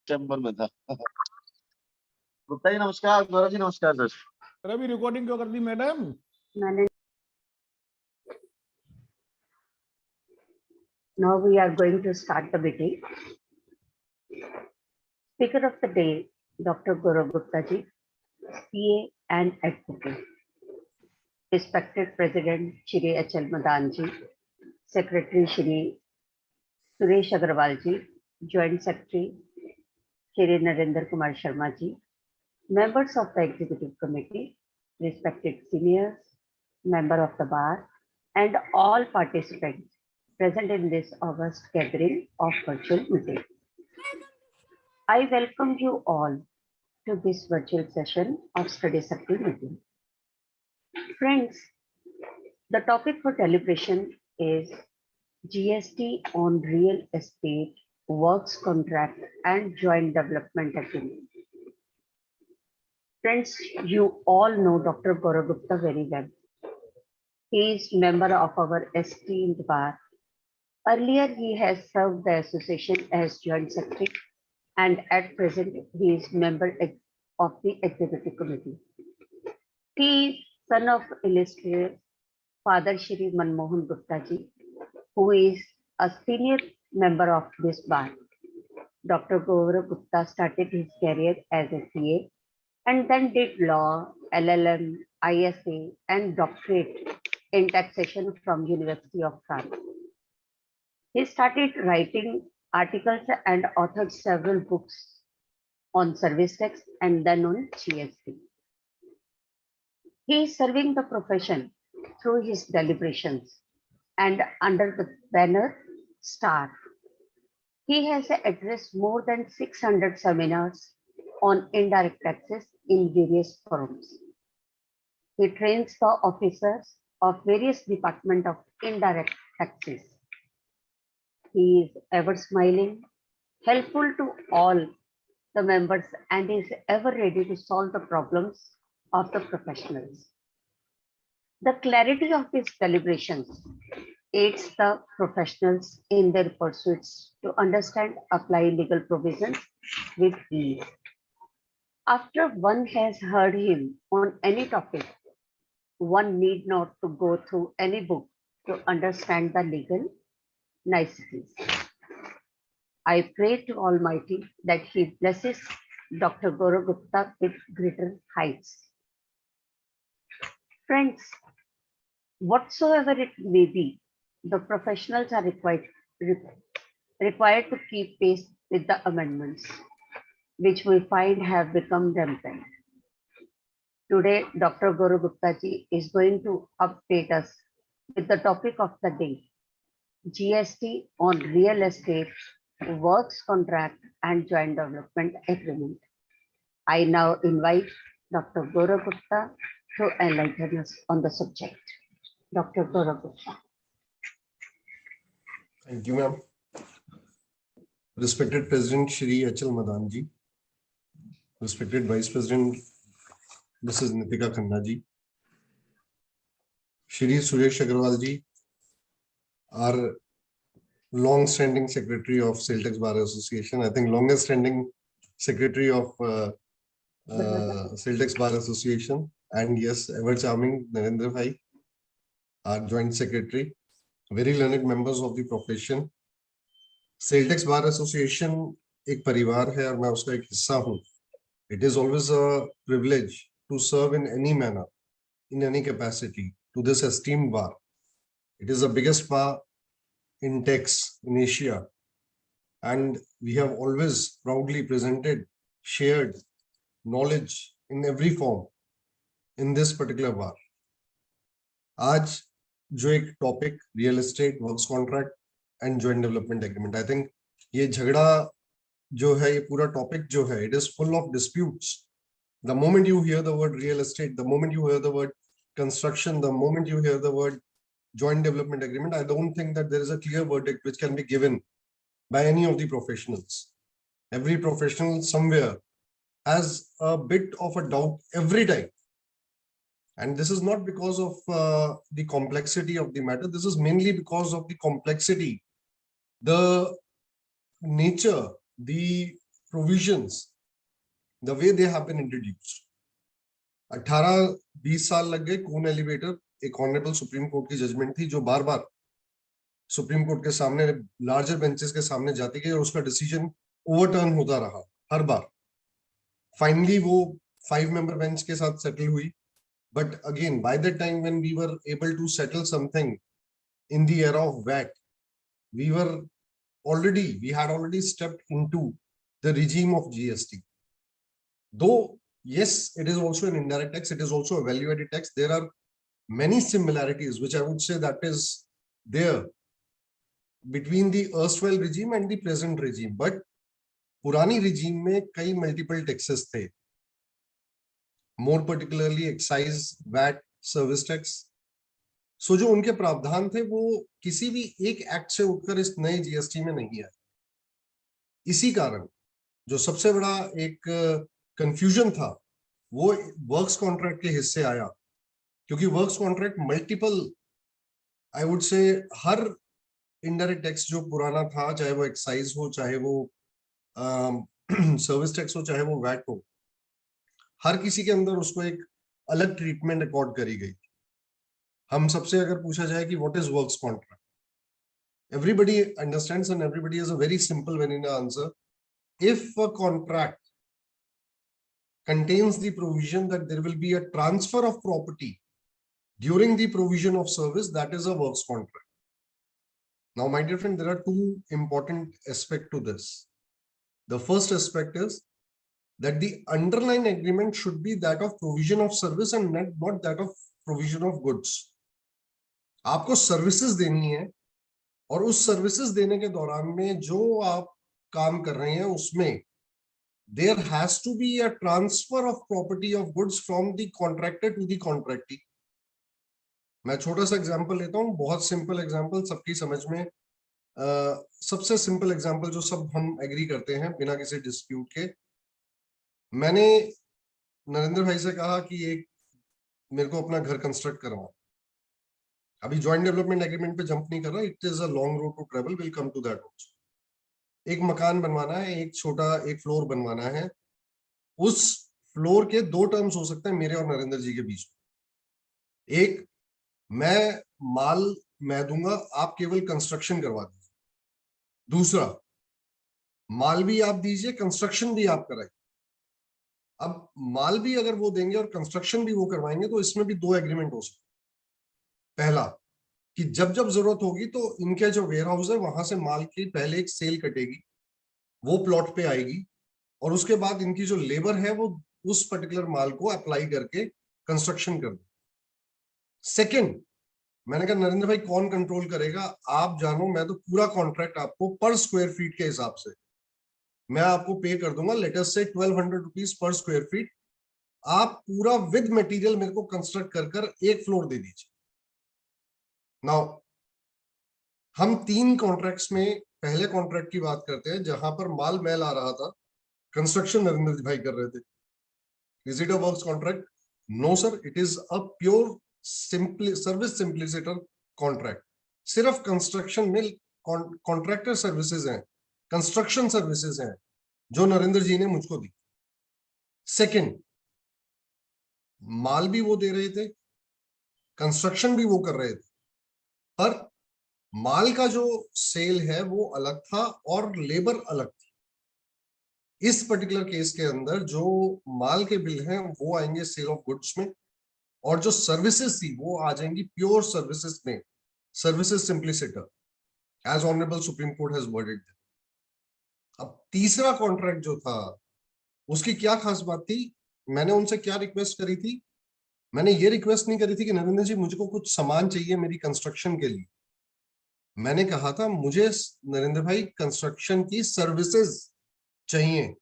Chamber में था। गुप्ता जी नमस्कार, गौरव जी नमस्कार सर। सर अभी रिकॉर्डिंग क्यों कर दी मैडम? मैंने Now we are going to start the meeting. Speaker of the day, Dr. Gaurav Gupta ji, CA and advocate. Respected President Shri Achal Madan ji, Secretary Shri Suresh Agarwal ji, Joint Secretary Shri Narendra Kumar Sharma ji, members of the Executive Committee, respected seniors, member of the bar, and all participants present in this August gathering of virtual meeting. I welcome you all to this virtual session of Study Circle meeting. Friends, the topic for deliberation is GST on real estate, works contract and joint development agreement. Friends, you all know Dr. Gaurav Gupta very well. He is member of our esteemed bar. Earlier, he has served the association as joint secretary, and at present, he is member of the executive committee. He is son of illustrious Father Shri Manmohan Gupta ji, who is a senior member of this bar. Dr. Gaurav Gupta started his career as a CA and then did law, LLM, ISA, and doctorate in taxation from University of France. He started writing articles and authored several books on service tax and then on GST. He is serving the profession through his deliberations and under the banner STAR. He has addressed more than 600 seminars on indirect taxes in various forums. He trains the officers of various departments of indirect taxes. He is ever smiling, helpful to all the members, and is ever ready to solve the problems of the professionals. The clarity of his deliberations aids the professionals in their pursuits to understand, apply legal provisions with ease. After one has heard him on any topic, one need not to go through any book to understand the legal niceties. I pray to Almighty that He blesses Dr. Gaurav Gupta with greater heights. Friends, whatsoever it may be, the professionals are required to keep pace with the amendments, which we find have become rampant. Today, Dr. Gaurav Gupta ji is going to update us with the topic of the day, GST on real estate, works contract and joint development agreement. I now invite Dr. Gaurav Gupta to enlighten us on the subject. Dr. Gaurav Gupta. Thank you, ma'am. Respected President Shri Achal Madan ji, respected Vice President Mrs. Nitika Khanna ji, Shri Suresh Agarwal ji, our long-standing Secretary of Sale Tax Bar Association, I think longest-standing Secretary of Sale Tax Bar Association, and yes, ever charming Narendra Bhai, our Joint Secretary, very learned members of the profession. Sale Tax Bar Association एक परिवार है और मैं उसका एक हिस्सा हूँ. It is always a privilege to serve in any manner, in any capacity, to this esteemed bar. It is the biggest bar in tax in Asia, and we have always proudly presented, shared knowledge in every form in this particular bar. आज जो एक topic real estate, works contract and joint development agreement, I think ये झगड़ा जो है, ये पूरा topic जो है, it is full of disputes. The moment you hear the word real estate, the moment you hear the word construction, the moment you hear the word joint development agreement, I don't think that there is a clear verdict which can be given by any of the professionals. Every professional somewhere has a bit of a doubt every time. And this is not because of the complexity of the matter. This is mainly because of the complexity, the nature, the provisions, the way they have been introduced. 18-20 साल लग गए कून elevator, एक honourable supreme court की judgement थी जो बार बार supreme court के सामने larger benches के सामने जाती गई और उसका डिसीजन ओवरटर्न होता रहा हर बार. फाइनली वो 5-member बेंच के साथ सेटल हुई. But again, by the time when we were able to settle something in the era of VAT, we had already stepped into the regime of GST. Though, yes, it is also an indirect tax, it is also a value-added tax. There are many similarities, which I would say that is there between the erstwhile regime and the present regime. But पुरानी regime में कई multiple taxes थे. More particularly excise, VAT, service tax. So जो उनके प्रावधान थे वो किसी भी एक एक्ट से उठकर इस नए जीएसटी में नहीं आए. इसी कारण जो सबसे बड़ा एक कंफ्यूजन था वो वर्क्स कॉन्ट्रैक्ट के हिस्से आया, क्योंकि works contract multiple, I would say her indirect tax जो पुराना था, चाहे वो एक्साइज हो, चाहे वो सर्विस टैक्स हो, चाहे वो वैट हो, हर किसी के अंदर उसको एक अलग ट्रीटमेंट अकॉर्ड करी गई. हम सबसे अगर पूछा जाए कि what is works contract, everybody understands and everybody has a very simple vanilla answer. If a contract contains the provision that there will be a transfer of property during the provision of service, that is a works contract. Now, my dear friend, there are two important aspects to this. The first aspect is that the underlying agreement should be that of provision of service and not that of provision of goods. आपको services देनी है और उस services देने के दौरान में जो आप काम कर रहे हैं उसमें there has to be a transfer of property of goods from the contractor to the contractee. मैं छोटा सा एग्जांपल लेता हूँ, बहुत सिंपल एग्जांपल, सबकी समझ में. सबसे सिंपल एग्जांपल जो सब हम एग्री करते हैं बिना किसी डिस्प्यूट के. मैंने नरेंद्र भाई से कहा कि एक मेरे को अपना घर कंस्ट्रक्ट करवाओ. अभी जॉइंट डेवलपमेंट एग्रीमेंट पे जंप नहीं कर रहा, it is a long road to travel, will come to that also. एक मकान बनवाना है, एक छोटा एक फ्लोर बनवाना है. उस फ्लोर के दो टर्म्स हो सकते हैं मेरे और नरेंद्र जी के बीच में. एक, मैं माल मैं दूंगा, आप केवल कंस्ट्रक्शन करवा दीजिए. दूसरा, माल भी आप दीजिए, कंस्ट्रक्शन भी आप कराइए. अब माल भी अगर वो देंगे और कंस्ट्रक्शन भी वो करवाएंगे तो इसमें भी दो एग्रीमेंट हो सकते. पहला कि जब जब जरूरत होगी तो इनके जो वेयर हाउस है वहां से माल की पहले एक सेल कटेगी, वो प्लॉट पे आएगी और उसके बाद इनकी जो लेबर है वो उस पर्टिकुलर माल को अप्लाई करके कंस्ट्रक्शन कर दे. सेकंड, मैंने कहा नरेंद्र भाई कौन कंट्रोल करेगा, आप जानो, मैं तो पूरा कॉन्ट्रैक्ट आपको पर स्क्वायर फीट के हिसाब से मैं आपको पे कर दूंगा. लेट अस से 1200 रुपीज पर स्क्वायर फीट. आप पूरा विद मटेरियल मेरे को कंस्ट्रक्ट कर एक फ्लोर दे दीजिए. नाउ हम 3 कॉन्ट्रैक्ट्स में पहले कॉन्ट्रैक्ट की बात करते हैं जहां पर माल मैं ला रहा था, कंस्ट्रक्शन नरेंद्र भाई कर रहे थे. Is it a works contract? No sir, it is a pure service simpliciter contract. सिर्फ कंस्ट्रक्शन में कॉन्ट्रैक्टर सर्विसेज हैं, कंस्ट्रक्शन सर्विसेज हैं जो नरेंद्र जी ने मुझको दी. सेकंड, माल भी वो दे रहे थे, कंस्ट्रक्शन भी वो कर रहे थे, पर माल का जो सेल है वो अलग था और लेबर अलग थी. इस पर्टिकुलर केस के अंदर जो माल के बिल हैं वो आएंगे सेल ऑफ गुड्स में और जो सर्विसेज थी वो आ जाएंगी प्योर सर्विसेज में, services simpliciter, as honourable supreme court has worded. अब तीसरा कॉन्ट्रैक्ट जो था उसकी क्या खास बात थी, मैंने उनसे क्या रिक्वेस्ट करी थी, मैंने ये रिक्वेस्ट नहीं करी थी कि नरेंद्र जी मुझको कुछ सामान चाहिए मेरी कंस्ट्रक्शन के लिए. मैंने कहा था मुझे नरेंद्र भाई कंस्ट्रक्शन की सर्विसेज चाहिए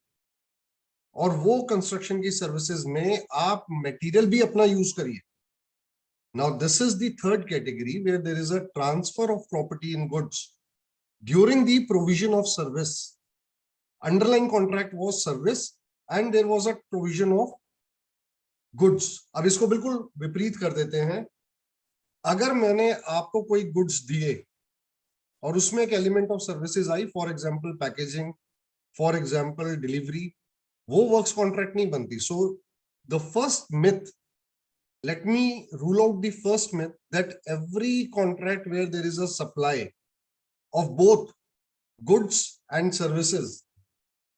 और वो कंस्ट्रक्शन की सर्विसेज में आप मटेरियल भी अपना यूज करिए. Now this is the third category where there is a transfer of property in goods during the provision of service. Underlying contract was service and there was a provision of goods. अब इसको बिल्कुल विपरीत कर देते हैं. अगर मैंने आपको कोई गुड्स दिए और उसमें एक element of services I, for example packaging, for example delivery, वो वर्क्स कॉन्ट्रैक्ट नहीं बनती. So the first myth, let me rule out the first myth, that every contract where there is a supply of both goods and services,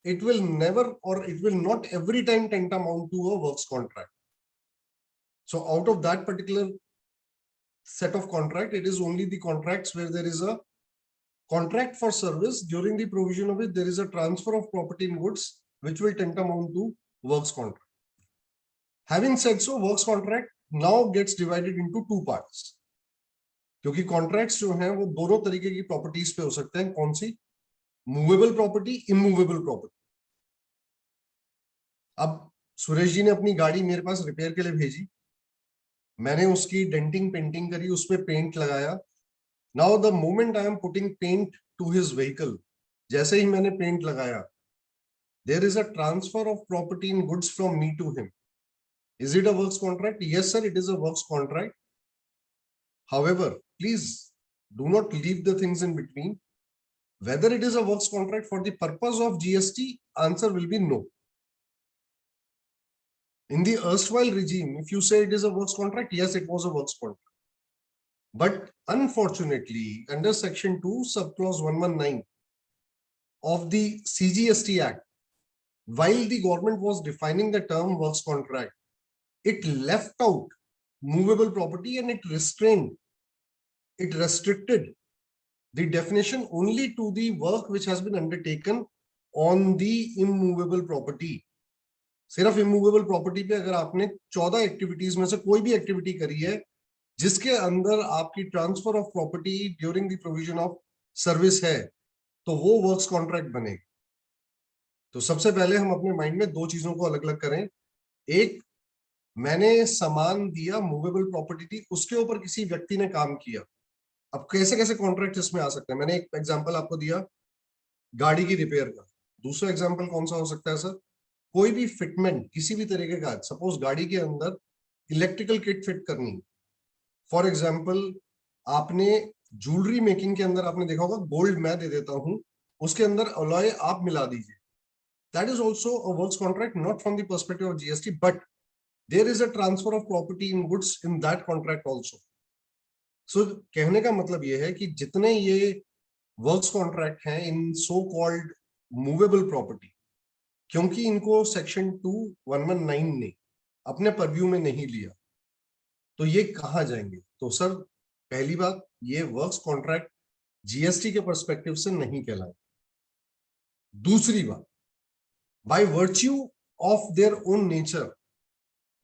it will never, or it will not every time tantamount to a works contract. So out of that particular set of contract, it is only the contracts where there is a contract for service, during the provision of it there is a transfer of property and goods, which will tantamount to works contract. Having said so, works contract now gets divided into two parts, क्योंकि contracts जो हैं वो दोनों तरीके की properties पे हो सकते हैं. कौन सी? Movable property, immovable property. अब सुरेश जी ने अपनी गाड़ी मेरे पास रिपेयर के लिए भेजी, मैंने उसकी डेंटिंग पेंटिंग करी, उसपे पेंट लगाया. Now the moment I am putting paint to his vehicle, जैसे ही मैंने पेंट लगाया, there is a transfer of property in goods from me to him. Is it a works contract? Yes, sir, it is a works contract. However, please do not leave the things in between. Whether it is a works contract for the purpose of GST, answer will be no. In the erstwhile regime, if you say it is a works contract, yes, it was a works contract. But unfortunately, under Section 2, subclause 119 of the CGST Act, while the government was defining the term works contract, it left out movable property and it restricted the definition only to the work which has been undertaken on the immovable property. सिर्फ immovable property पे अगर आपने 14 activities में से कोई भी activity करी है जिसके अंदर आपकी transfer of property during the provision of service है, तो वो वर्क्स कॉन्ट्रैक्ट बनेगा. तो सबसे पहले हम अपने माइंड में दो चीजों को अलग अलग करें. एक, मैंने सामान दिया, मूवेबल प्रॉपर्टी थी, उसके ऊपर किसी व्यक्ति ने काम किया. अब कैसे कैसे कॉन्ट्रैक्ट इसमें आ सकते हैं? मैंने एक एग्जांपल आपको दिया गाड़ी की रिपेयर का. दूसरा एग्जांपल कौन सा हो सकता है सर? कोई भी फिटमेंट किसी भी तरीके का, सपोज गाड़ी के अंदर इलेक्ट्रिकल किट फिट करनी. फॉर एग्जाम्पल, आपने ज्वेलरी मेकिंग के अंदर आपने देखा होगा गोल्ड मैं दे देता हूं, उसके अंदर अलॉय आप मिला दीजिए. That is also a works contract, not from the perspective of GST, but there is a transfer of property in goods in that contract also. So कहने का मतलब ये है कि जितने ये works contract हैं in so called movable property, क्योंकि इनको सेक्शन 2119 ने अपने परव्यू में नहीं लिया, तो ये कहाँ जाएंगे? तो सर पहली बात, ये वर्क्स कॉन्ट्रैक्ट GST के पर्सपेक्टिव से नहीं कहलाए. दूसरी बात, by virtue of their own nature,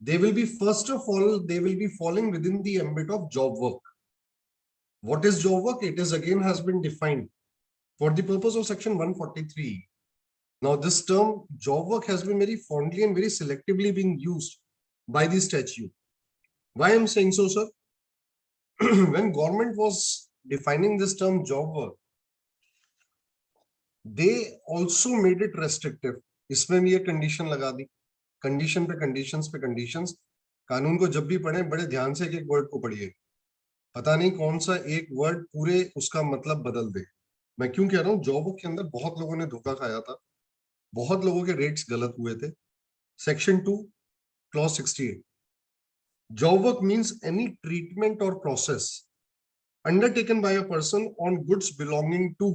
they will be, first of all, they will be falling within the ambit of job work. What is job work? It is again has been defined for the purpose of section 143. Now this term job work has been very fondly and very selectively being used by the statute. Why I am saying so, sir? When government was defining this term job work, they also made it restrictive. इसमें भी एक condition लगा दी, condition पे conditions पे conditions. कानून को जब भी पढ़े बड़े ध्यान से एक एक वर्ड को पढ़िए, पता नहीं कौन सा एक वर्ड पूरे उसका मतलब बदल दे. मैं क्यों कह रहा हूँ? जॉब के अंदर बहुत लोगों ने धोखा खाया था, बहुत लोगों के रेट्स गलत हुए थे. Section 2 clause 68, job work means any treatment और process undertaken by a person on goods belonging to.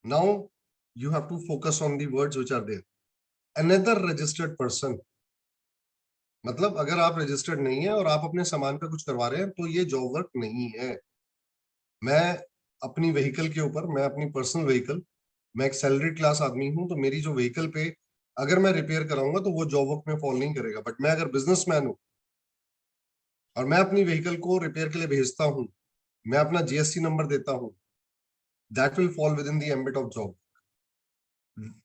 Now you have to focus on the words which are there. Another registered person, मतलब अगर आप registered नहीं है और आप अपने सामान पे कुछ करवा रहे हैं तो ये जॉब वर्क नहीं है. मैं अपनी व्हीकल के ऊपर, मैं अपनी पर्सनल व्हीकल, मैं एक सैलरी क्लास आदमी हूं, तो मेरी जो व्हीकल पे अगर मैं रिपेयर कराऊंगा तो वो जॉब वर्क में फॉल नहीं करेगा. बट मैं अगर बिजनेसमैन हूं और मैं अपनी व्हीकल को रिपेयर के लिए भेजता हूं, मैं अपना GST नंबर देता हूं, that will fall with in the ambit of job.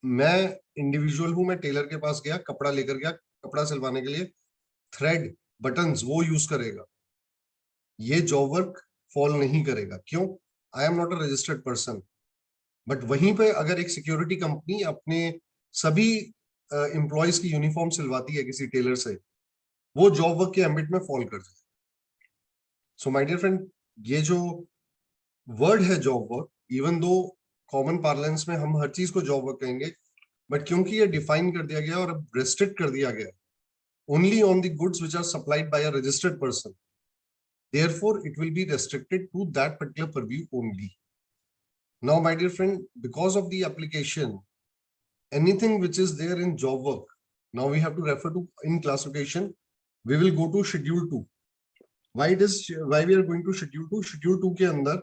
मैं इंडिविजुअल हूं, मैं टेलर के पास गया, कपड़ा लेकर गया, कपड़ा सिलवाने के लिए थ्रेड बटन्स वो यूज करेगा, ये जॉब वर्क फॉल नहीं करेगा. क्यों? आई am not a registered person. But वहीं पे अगर एक सिक्योरिटी कंपनी अपने सभी एम्प्लॉयज की यूनिफॉर्म सिलवाती है किसी टेलर से, वो जॉब वर्क के एम्बिट में फॉल कर जाए. सो माय डियर फ्रेंड, ये जो वर्ड है job work, even though common parlance में हम हर चीज को जॉब वर्क कहेंगे, बट क्योंकि ये डिफाइन कर दिया गया और अब रेस्ट्रिक्ट कर दिया गया only on the goods which are supplied by a registered person, therefore it will be restricted to that particular purview only. Now my dear friend, because of the application, anything which is there in job work, now we have to refer to in classification, we will go to schedule 2. why we are going to schedule 2? schedule 2 के अंदर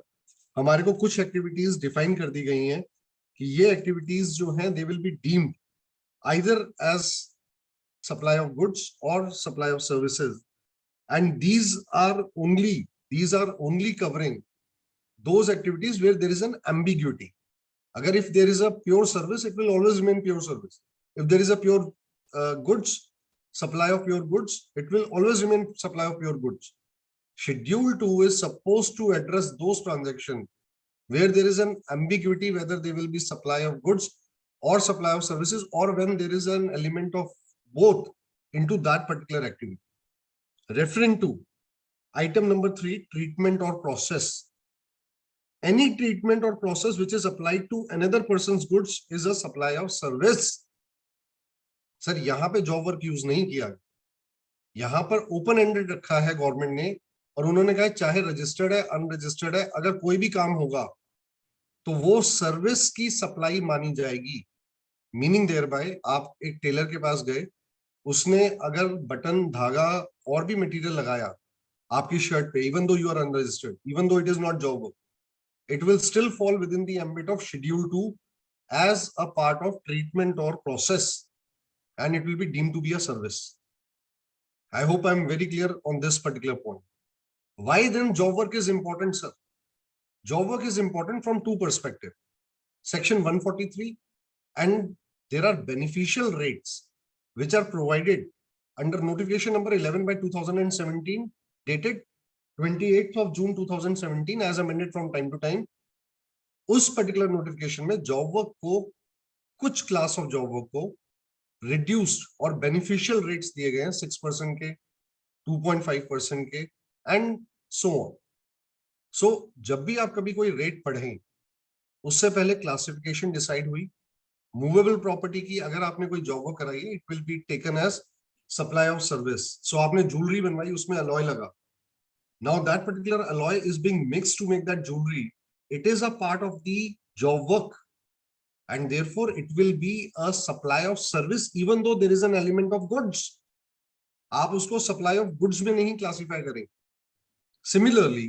हमारे को कुछ activities define कर दी गई हैं कि ये एक्टिविटीज जो हैं they will be deemed either as supply of goods और supply of services, and these are only covering those activities where there is an ambiguity. Agar if there is a pure service, it will always remain pure service. If there is a pure goods, supply of pure goods, it will always remain supply of pure goods. Schedule 2 is supposed to address those transactions where there is an ambiguity whether they will be supply of goods or supply of services, or when there is an element of both into that particular activity. Referring to item number 3, treatment or process. Any treatment or process which is applied to another person's goods is a supply of service. Sir यहाँ पे job work use नहीं किया, यहाँ पर open ended रखा है government ने, और उन्होंने कहा चाहे रजिस्टर्ड है अनरजिस्टर्ड है, अगर कोई भी काम होगा तो वो सर्विस की सप्लाई मानी जाएगी. मीनिंग देयर बाय आप एक टेलर के पास गए, उसने अगर बटन धागा और भी मटेरियल लगाया आपकी शर्ट पे, even though you are unregistered, even though it is not job work, it will still fall within the ambit of schedule 2 as a part of treatment or process, and it will be deemed to be a service. I hope I'm very clear on this particular point. Why then job work is important, sir? Job work is important from two perspectives. Section 143, and there are beneficial rates which are provided under notification number 11 by 2017 dated 28th of June 2017 as amended from time to time. उस particular notification में job work को, कुछ class of job work को reduced और beneficial rates दिए गए हैं 6% के, 2.5% के, एंड सो ऑन. सो जब भी आप कभी कोई रेट पढ़ें उससे पहले क्लासिफिकेशन डिसाइड हुई. मूवेबल प्रॉपर्टी की अगर आपने कोई जॉब वर्क कराई है, it will be taken as supply of service. So आपने ज्वेलरी बनवाई, उसमें अलॉय लगा. Now that particular alloy is being mixed to make that jewelry. It is a part of the job work, and therefore it will be a supply of service even though there is an element of goods. आप उसको supply of goods में नहीं classify करें. Similarly,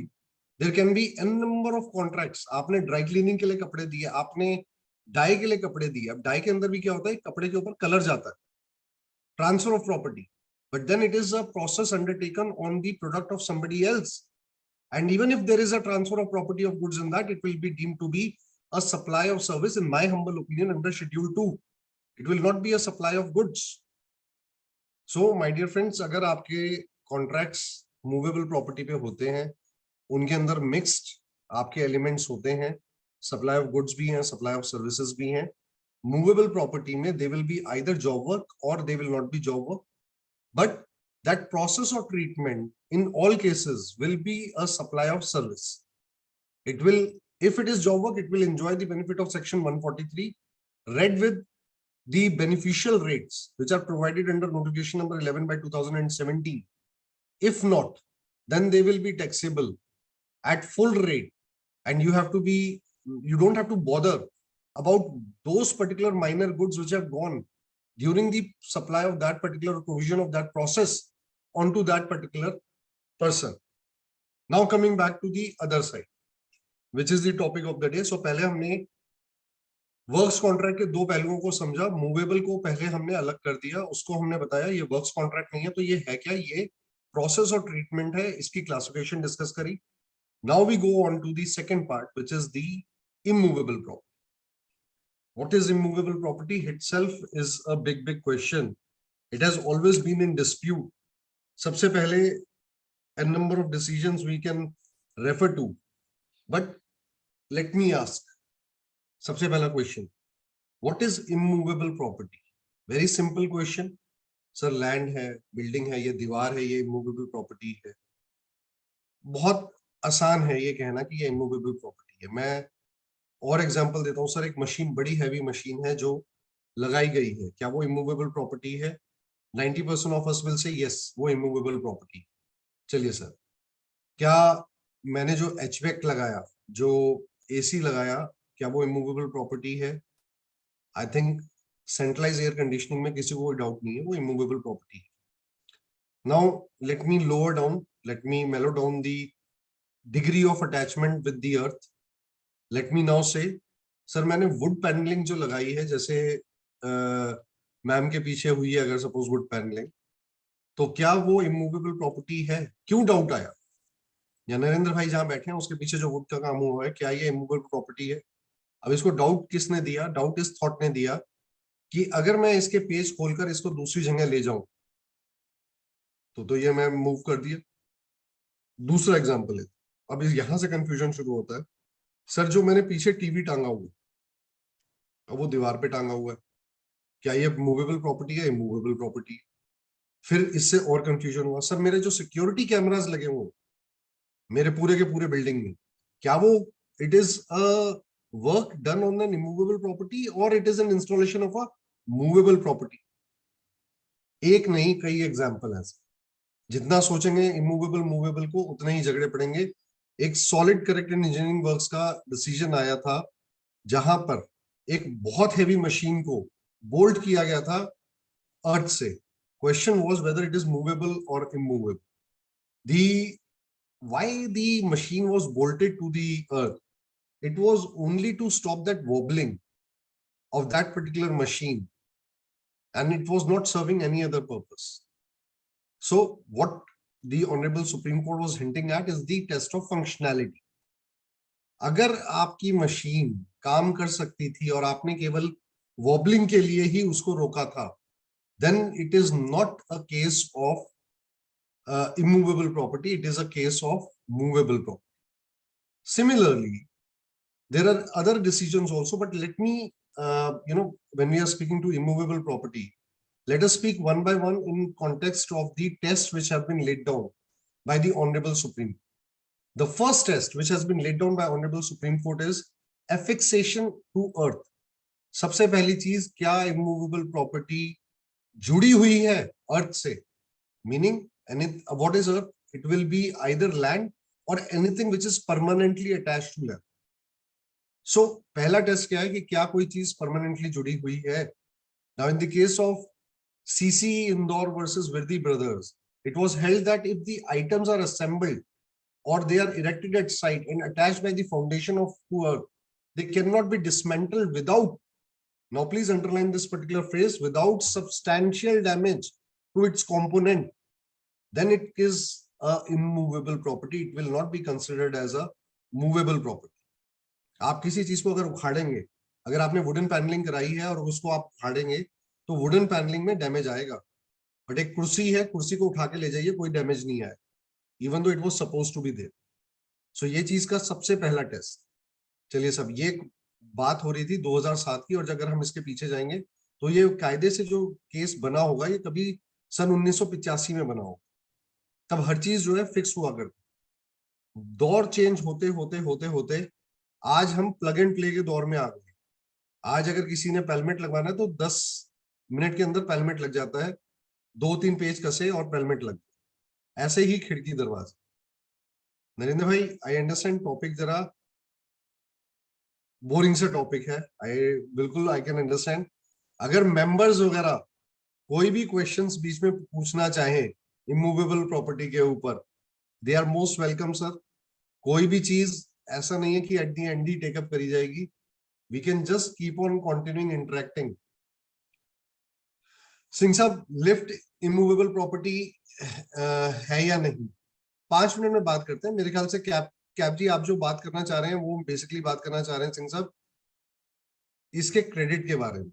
there can be n number of contracts. आपने dry cleaning के लिए कपड़े दिए, आपने dye के लिए कपड़े दिए. अब dye के अंदर भी क्या होता है, कपड़े के ऊपर कलर जाता है. Transfer of property. But then it is a process undertaken on the product of somebody else. And even if there is a transfer of property of goods in that, it will be deemed to be a supply of service, in my humble opinion, under schedule 2. It will not be a supply of goods. So my dear friends, अगर आपके contracts movable property पे होते हैं, उनके अंदर mixed आपके elements होते हैं, supply of goods भी हैं, supply of services भी हैं. Movable property में they will be either job work or they will not be job work. But that process or treatment in all cases will be a supply of service. It will, if it is job work, it will enjoy the benefit of section 143, read with the beneficial rates which are provided under notification number 11 by 2017. If not, then they will be taxable at full rate, and you don't have to bother about those particular minor goods which have gone during the supply of that particular provision of that process onto that particular person. Now coming back to the other side, which is the topic of the day. So पहले हमने works contract के दो पहलुओं को समझा. Movable को पहले हमने अलग कर दिया, उसको हमने बताया ये वर्क्स कॉन्ट्रैक्ट नहीं है, तो ये है क्या, ये प्रोसेस और ट्रीटमेंट है, इसकी क्लासिफिकेशन डिस्कस करी. Now we go on to the second part, which is the immovable property. What is immovable property itself is a big question. It has always been in dispute. सबसे पहले a number of decisions we can refer to, but let me ask. सबसे पहला question, what is immovable property? Very simple question. Sir, land है, building है, ये दीवार है, ये immovable property है. बहुत आसान है ये कहना कि ये immovable property है. मैं और एग्जांपल देता हूं सर, एक मशीन, बड़ी हैवी मशीन है जो लगाई गई है, क्या वो इमूवेबल प्रॉपर्टी है? 90% of us will say yes, वो इमूवेबल प्रॉपर्टी। चलिए सर, क्या मैंने जो HVAC लगाया, जो AC लगाया, क्या वो इमूवेबल प्रॉपर्टी है? I think centralize air conditioning में किसी को कोई डाउट नहीं है, वो इमूवेबल प्रॉपर्टी है। Now let me lower down, let me mellow down the degree of attachment with the earth. Let me now say, sir मैंने वुड पैनलिंग जो लगाई है, जैसे मैम के पीछे हुई है अगर सपोज वुड पैनलिंग, तो क्या वो इमूवेबल प्रॉपर्टी है? क्यों डाउट आया? या नरेंद्र भाई जहां बैठे हैं उसके पीछे जो वुड का काम हुआ है, क्या ये इमूवेबल प्रॉपर्टी है? अब इसको डाउट किसने दिया? डाउट इस थॉट ने दिया कि अगर मैं इसके पेज खोलकर इसको दूसरी जगह ले जाऊं तो ये मैं मूव कर दिया। दूसरा एग्जांपल है, अब यहां से कंफ्यूजन शुरू होता है, सर जो मैंने पीछे टीवी टांगा हुआ, अब वो दीवार पे टांगा हुआ है, क्या ये मूवेबल प्रॉपर्टी है? Immovable property. फिर इससे और कंफ्यूजन हुआ, सर मेरे जो सिक्योरिटी कैमरास लगे हुए मेरे पूरे के पूरे बिल्डिंग में, क्या वो it is a work done on an immovable property और it is an installation of a movable property? एक नहीं, कई एग्जांपल है। जितना सोचेंगे इमूवेबल मूवेबल को, उतने ही झगड़े पड़ेंगे। एक solid correct in engineering works का डिसीजन आया था, जहां पर एक बहुत हेवी मशीन को बोल्ट किया गया था अर्थ से। Question was whether it is movable और immovable. The why the machine was bolted to the earth? It was only to stop that wobbling of that particular machine, and it was not serving any other purpose. So what the honorable Supreme Court was hinting at is the test of functionality. अगर आपकी machine काम कर सकती थी और आपने केवल wobbling के लिए ही उसको रोका था, then it is not a case of immovable property, it is a case of movable property. Similarly, there are other decisions also, but let me, when we are speaking to immovable property, let us speak one by one in context of the tests which have been laid down by the Honorable Supreme. The first test which has been laid down by Honorable Supreme Court is affixation to earth. सबसे पहली चीज, क्या immovable property जुड़ी हुई है अर्थ से? Meaning, what is earth? It will be either land or anything which is permanently attached to land. So पहला test क्या है कि क्या कोई चीज परमानेंटली जुड़ी हुई है? Now in the case of CCE Indore versus Virdi Brothers, it was held that if the items are assembled or they are erected at site and attached by the foundation of earth, they cannot be dismantled without, now please underline this particular phrase, without substantial damage to its component, then it is a immovable property. It will not be considered as a movable property. आप किसी चीज को अगर उखाड़ेंगे, अगर आपने wooden panelling कराई है और उसको आप उखाड़ेंगे तो वुडन पैनलिंग में डैमेज आएगा, बट एक कुर्सी है, कुर्सी को उठा के ले जाइए, कोई डैमेज नहीं आया, even though it was supposed to be there. So ये चीज का सबसे पहला टेस्ट। चलिए सब, ये बात हो रही थी 2007 की, और अगर हम इसके पीछे जाएंगे तो ये कायदे से जो केस बना होगा ये कभी सन 1985 में बना होगा, तब हर चीज जो है फिक्स हुआ करती। दौर चेंज होते होते होते होते आज हम प्लग एंड प्ले के दौर में आ गए। आज अगर किसी ने पेलमेट लगवाना है तो 10 मिनट के अंदर पेलमेट लग जाता है, 2-3 पेज कसे और पेलमेट लग गया। ऐसे ही खिड़की दरवाजा। नरेंद्र भाई, आई अंडरस्टैंड टॉपिक जरा बोरिंग सा टॉपिक है, बिल्कुल आई कैन अंडरस्टैंड। अगर मेंबर्स वगैरह कोई भी क्वेश्चंस बीच में पूछना चाहे इमूवेबल प्रॉपर्टी के ऊपर, they are most welcome sir. कोई भी चीज ऐसा नहीं है कि एट द एंड ही टेकअप करी जाएगी, we can just keep on continuing interacting. Singh साहब, लिफ्ट इमूवेबल प्रॉपर्टी है या नहीं? 5 मिनट में बात करते हैं। मेरे ख्याल से कैप जी, आप जो बात करना चाह रहे हैं वो बेसिकली बात करना चाह रहे हैं सिंह साहब इसके क्रेडिट के बारे में।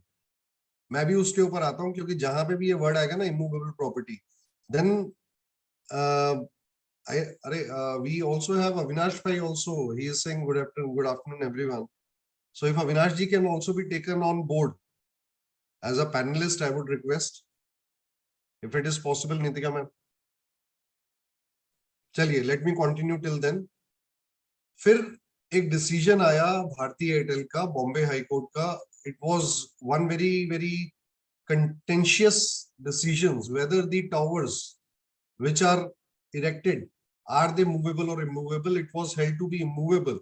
मैं भी उसके ऊपर आता हूं, क्योंकि जहां पे भी ये वर्ड आएगा ना immovable property, then we also have Avinash bhai also. He is saying good afternoon everyone. So if Avinash ji can also be taken on board as a panelist, I would request, if it is possible, Nitika ma'am. चलिए, let me continue till then. फिर एक decision आया भारतीय Airtel का, Bombay high court का. It was one very contentious decisions whether the towers which are erected, are they movable or immovable. It was held to be immovable,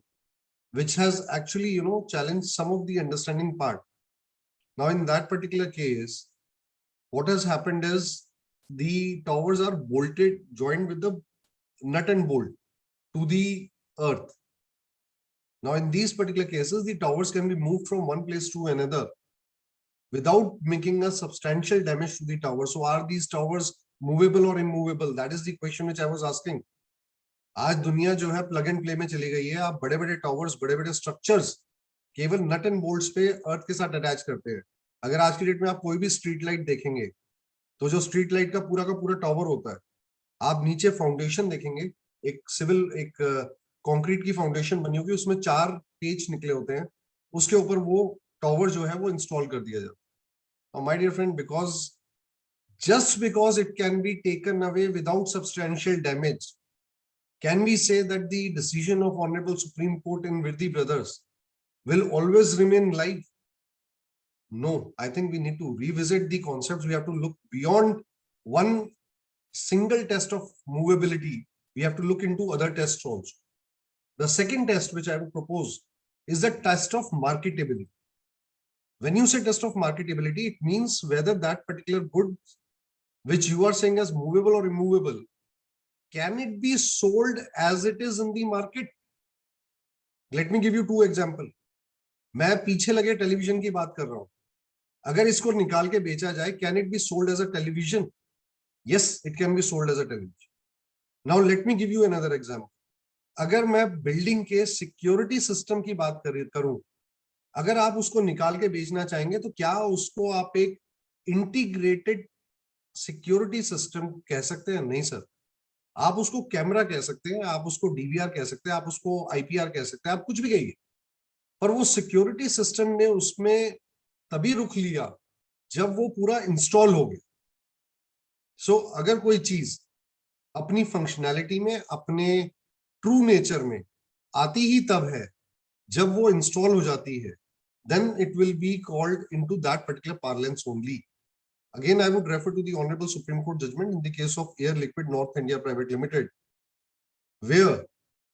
which has actually, challenged some of the understanding part. Now in that particular case, what has happened is the towers are bolted, joined with the nut and bolt to the earth. Now in these particular cases, the towers can be moved from one place to another without making a substantial damage to the tower. So are these towers movable or immovable? That is the question which I was asking. आज दुनिया जो है plug and play में चली गई है. आप बड़े बड़े टावर्स, बड़े बड़े स्ट्रक्चर्स केवल नट एंड बोल्ट्स पे अर्थ के साथ अटैच करते हैं. अगर आज की डेट में आप कोई भी स्ट्रीट लाइट देखेंगे, तो जो स्ट्रीट लाइट का पूरा टावर होता है, आप नीचे फाउंडेशन देखेंगे, एक कंक्रीट की फाउंडेशन बनी होगी, उसमें 4 पेच निकले होते हैं, उसके ऊपर वो टावर जो है वो इंस्टॉल कर दिया जाता है. My dear friend, just because it can be taken away without substantial damage, can we say that the decision of Honorable Supreme Court in Virdi Brothers will always remain live? No, I think we need to revisit the concepts. We have to look beyond one single test of movability. We have to look into other tests also. The second test which I would propose is the test of marketability. When you say test of marketability, it means whether that particular good which you are saying as movable or immovable, can it be sold as it is in the market? Let me give you 2 examples. मैं पीछे लगे television की बात कर रहा हूं. अगर इसको निकाल के बेचा जाए, can it be sold as a television? Yes, it can be sold as a television. Now let me give you another example. अगर मैं बिल्डिंग के सिक्योरिटी सिस्टम की बात करूं, अगर आप उसको निकाल के बेचना चाहेंगे, तो क्या उसको आप एक इंटीग्रेटेड सिक्योरिटी सिस्टम कह सकते हैं? नहीं सर. आप उसको कैमरा कह सकते हैं, आप उसको डीवीआर कह सकते हैं, आप उसको आईपीआर कह सकते हैं, आप कुछ भी कहिए, पर वो सिक्योरिटी सिस्टम ने उसमें तभी रुख लिया जब वो पूरा इंस्टॉल हो गया. सो अगर कोई चीज अपनी फंक्शनैलिटी में, अपने ट्रू नेचर में आती ही तब है जब वो इंस्टॉल हो जाती है, then it will be called into that particular parlance only. Again, I would refer to the Honorable Supreme Court judgment in the case of Air Liquid North India Private Limited, where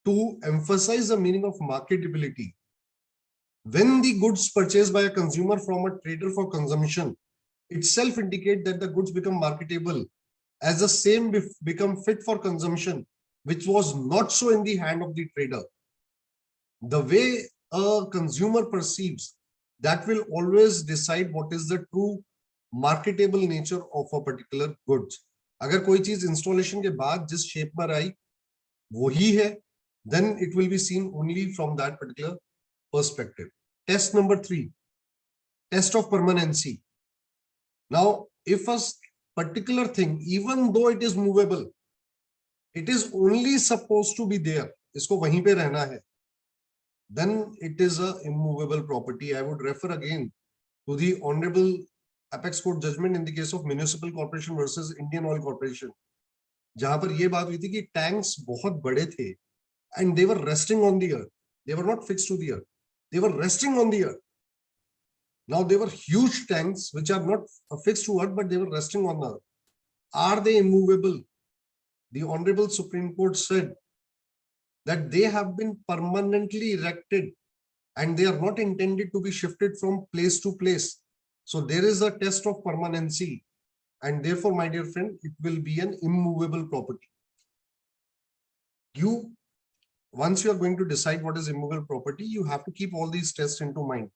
to emphasize the meaning of marketability, when the goods purchased by a consumer from a trader for consumption itself indicate that the goods become marketable as the same become fit for consumption, which was not so in the hand of the trader. The way a consumer perceives, that will always decide what is the true marketable nature of a particular goods. अगर कोई चीज installation के बाद जिस shape में आई वही है, then it will be seen only from that particular perspective. Test number 3, test of permanency. Now, if a particular thing, even though it is movable, it is only supposed to be there, इसको वहीं पे रहना है, then it is a immovable property. I would refer again to the Honorable Apex Court judgment in the case of Municipal Corporation versus Indian Oil Corporation, जहां पर ये बात हुई थी कि टैंक्स बहुत बड़े थे and they were resting on the earth. They were not fixed to the earth. They were resting on the earth. Now they were huge tanks which are not fixed to earth, but they were resting on the earth. Are they immovable? The Honorable Supreme Court said that they have been permanently erected and they are not intended to be shifted from place to place. So there is a test of permanency, and therefore, my dear friend, it will be an immovable property. Once you are going to decide what is immovable property, you have to keep all these tests into mind.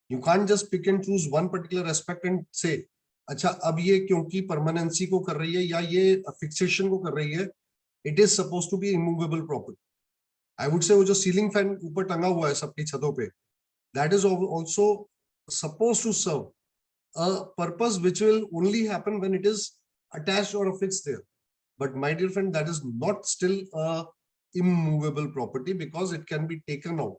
You can't just pick and choose one particular aspect and say, अच्छा अब ये क्योंकि permanency को कर रही है या ये fixation को कर रही है, it is supposed to be immovable property. I would say वो जो ceiling fan ऊपर टंगा हुआ है सबकी छतों पे, that is also supposed to serve a purpose which will only happen when it is attached or affixed there. But my dear friend, that is not still a immovable property because it can be taken out.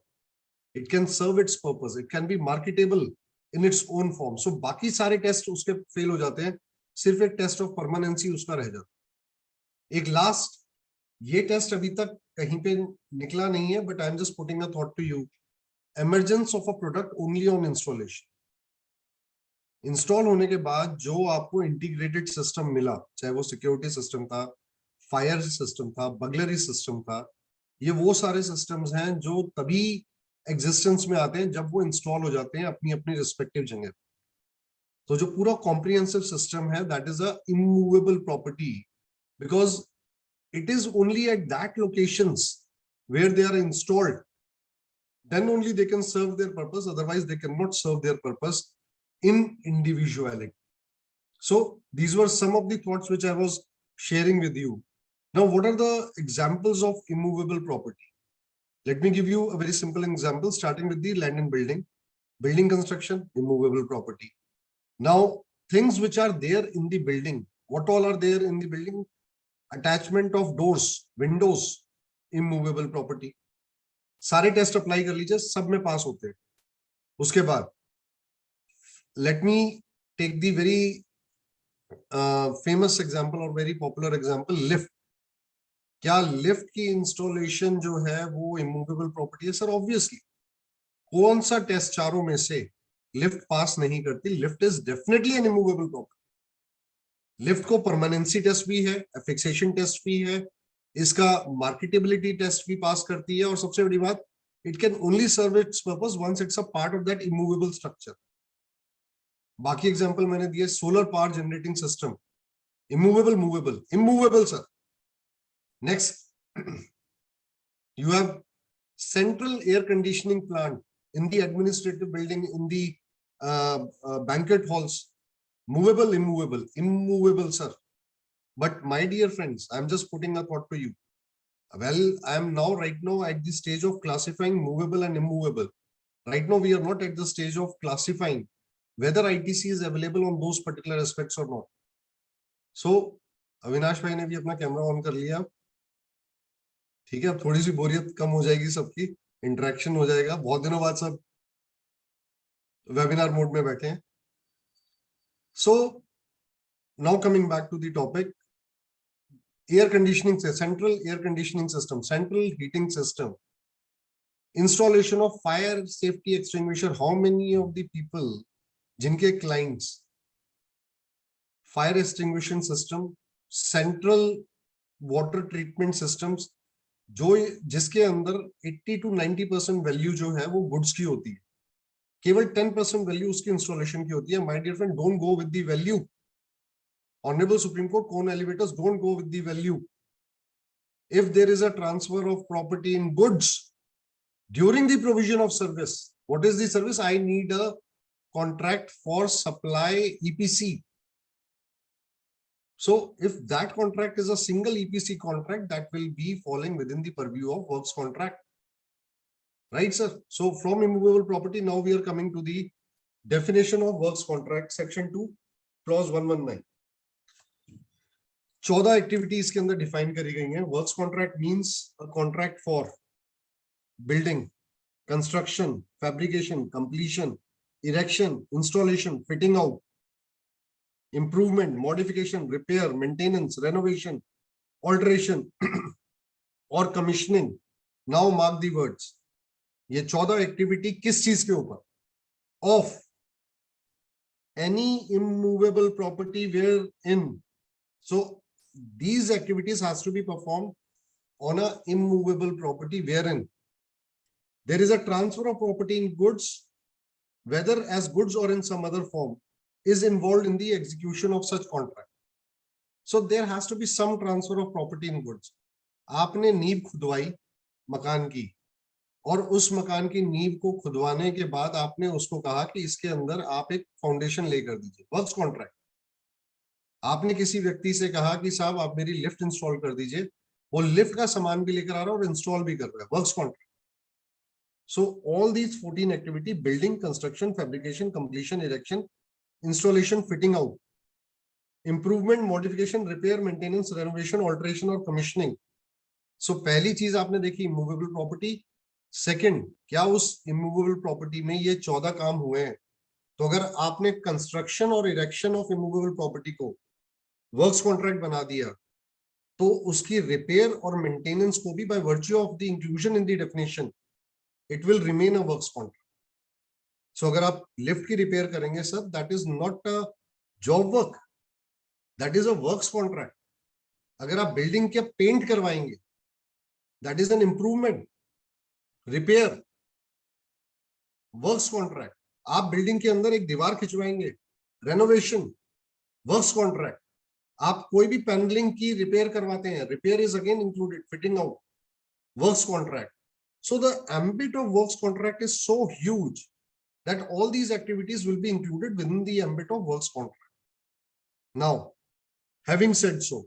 It can serve its purpose. It can be marketable in its own form. So बाकी सारे test उसके fail हो जाते हैं, सिर्फ एक test of permanency उसका रह जाता है. एक लास्ट ये टेस्ट अभी तक कहीं पे निकला नहीं है, but I am just putting a thought to you. Emergence of a product only on installation. Install होने के बाद जो आपको इंटीग्रेटेड सिस्टम मिला, चाहे वो सिक्योरिटी सिस्टम था, फायर सिस्टम था, बगलरी सिस्टम था, ये वो सारे सिस्टम्स हैं जो तभी एग्जिस्टेंस में आते हैं जब वो इंस्टॉल हो जाते हैं अपनी अपनी रिस्पेक्टिव जगह. तो जो पूरा कॉम्प्रिहेंसिव सिस्टम है, that is a immovable property, because it is only at that locations where they are installed, then only they can serve their purpose, otherwise they cannot serve their purpose in individuality. So these were some of the thoughts which I was sharing with you. Now, what are the examples of immovable property? Let me give you a very simple example, starting with the land and building. Building construction, immovable property. Now, things which are there in the building, what all are there in the building? Attachment of doors, windows, immovable property. सारे test apply कर लीजिए, सब में pass होते हैं. उसके बाद let me take the very famous example और वेरी पॉपुलर एग्जांपल, लिफ्ट. क्या लिफ्ट की इंस्टॉलेशन जो है वो इमूवेबल प्रॉपर्टी है? Sir obviously. कौन सा टेस्ट चारों में से लिफ्ट पास नहीं करती? Lift is definitely an immovable property. Lift को परमानेंसी टेस्ट भी है, फिक्सेशन टेस्ट भी है, इसका मार्केटेबिलिटी टेस्ट भी पास करती है, और सबसे बड़ी बात, it can only serve its purpose once it's a part of that immovable structure. बाकी एग्जांपल मैंने दिए. Solar power generating system, immovable, movable, immovable sir. Next, you have central air conditioning plant in the administrative building, in the banquet halls. Movable, immovable, immovable, sir. But my dear friends, I am just putting a thought to you. Well, I am now right now at the stage of classifying movable and immovable. Right now, we are not at the stage of classifying whether ITC is available on those particular aspects or not. So, Avinash भाई ने भी अपना camera on कर लिया. ठीक है, अब थोड़ी सी बोरियत कम हो जाएगी, सबकी इंटरेक्शन हो जाएगा. बहुत दिनों बाद सब वेबिनार मोड में बैठे हैं. So now coming back to the topic, air conditioning, central air conditioning system, central heating system, installation of fire safety extinguisher. How many of the people jinke clients fire extinguishing system, central water treatment systems, जो जिसके अंदर 80 to 90% value जो है वो goods की होती है, केवल 10% वैल्यू उसकी इंस्टॉलेशन की होती है. My dear friend, don't go with the value. Honorable Supreme Court, Cone Elevators, don't go with the value. If there is a transfer of property in goods during the provision of service, what is the service? I need a contract for supply EPC. So if that contract is a single EPC contract, that will be falling within the purview of works contract. Right, sir? So from immovable property, now we are coming to the definition of works contract, section 2, clause 119. 14 activities के अंदर define करी गई हैं. Works contract means a contract for building, construction, fabrication, completion, erection, installation, fitting out, improvement, modification, repair, maintenance, renovation, alteration और commissioning. Now mark the words. ये 14 activity किस चीज के ऊपर? Of any immovable property wherein. So these activities has to be performed on a immovable property wherein there is a transfer of property in goods, whether as goods or in some other form, is involved in the execution of such contract. So there has to be some transfer of property in goods. आपने नींव खुदवाई मकान की, और उस मकान की नींव को खुदवाने के बाद आपने उसको कहा कि इसके अंदर आप एक फाउंडेशन लेकर दीजिए. Works contract. आपने किसी व्यक्ति से कहा कि साहब आप मेरी लिफ्ट इंस्टॉल कर दीजिए, वो लिफ्ट का सामान भी लेकर आ रहा है और इंस्टॉल भी कर रहा है. Works contract. So all these 14 activity, building, construction, fabrication, completion, erection, installation, fitting out, improvement, modification, repair, maintenance, renovation, alteration और कमीशनिंग. सो पहली चीज आपने देखी इमूवेबल प्रॉपर्टी. सेकंड, क्या उस इमूवेबल प्रॉपर्टी में ये 14 काम हुए हैं? तो अगर आपने कंस्ट्रक्शन और इरेक्शन ऑफ इमूवेबल प्रॉपर्टी को वर्क्स कॉन्ट्रैक्ट बना दिया, तो उसकी रिपेयर और मेंटेनेंस को भी by virtue of the inclusion in the definition it will remain a works contract. So अगर आप लिफ्ट की रिपेयर करेंगे sir, that is not a job work, that is a works contract. अगर आप building के paint करवाएंगे, that is an improvement. Repair works contract. आप building के अंदर एक दीवार खिंचवाएंगे, रेनोवेशन वर्क्स कॉन्ट्रैक्ट. आप कोई भी पैनलिंग की रिपेयर करवाते हैं, repair is again included. Fitting out works contract. So the ambit of works contract is so huge that all these activities will be included within the ambit of works contract. Now, having said so,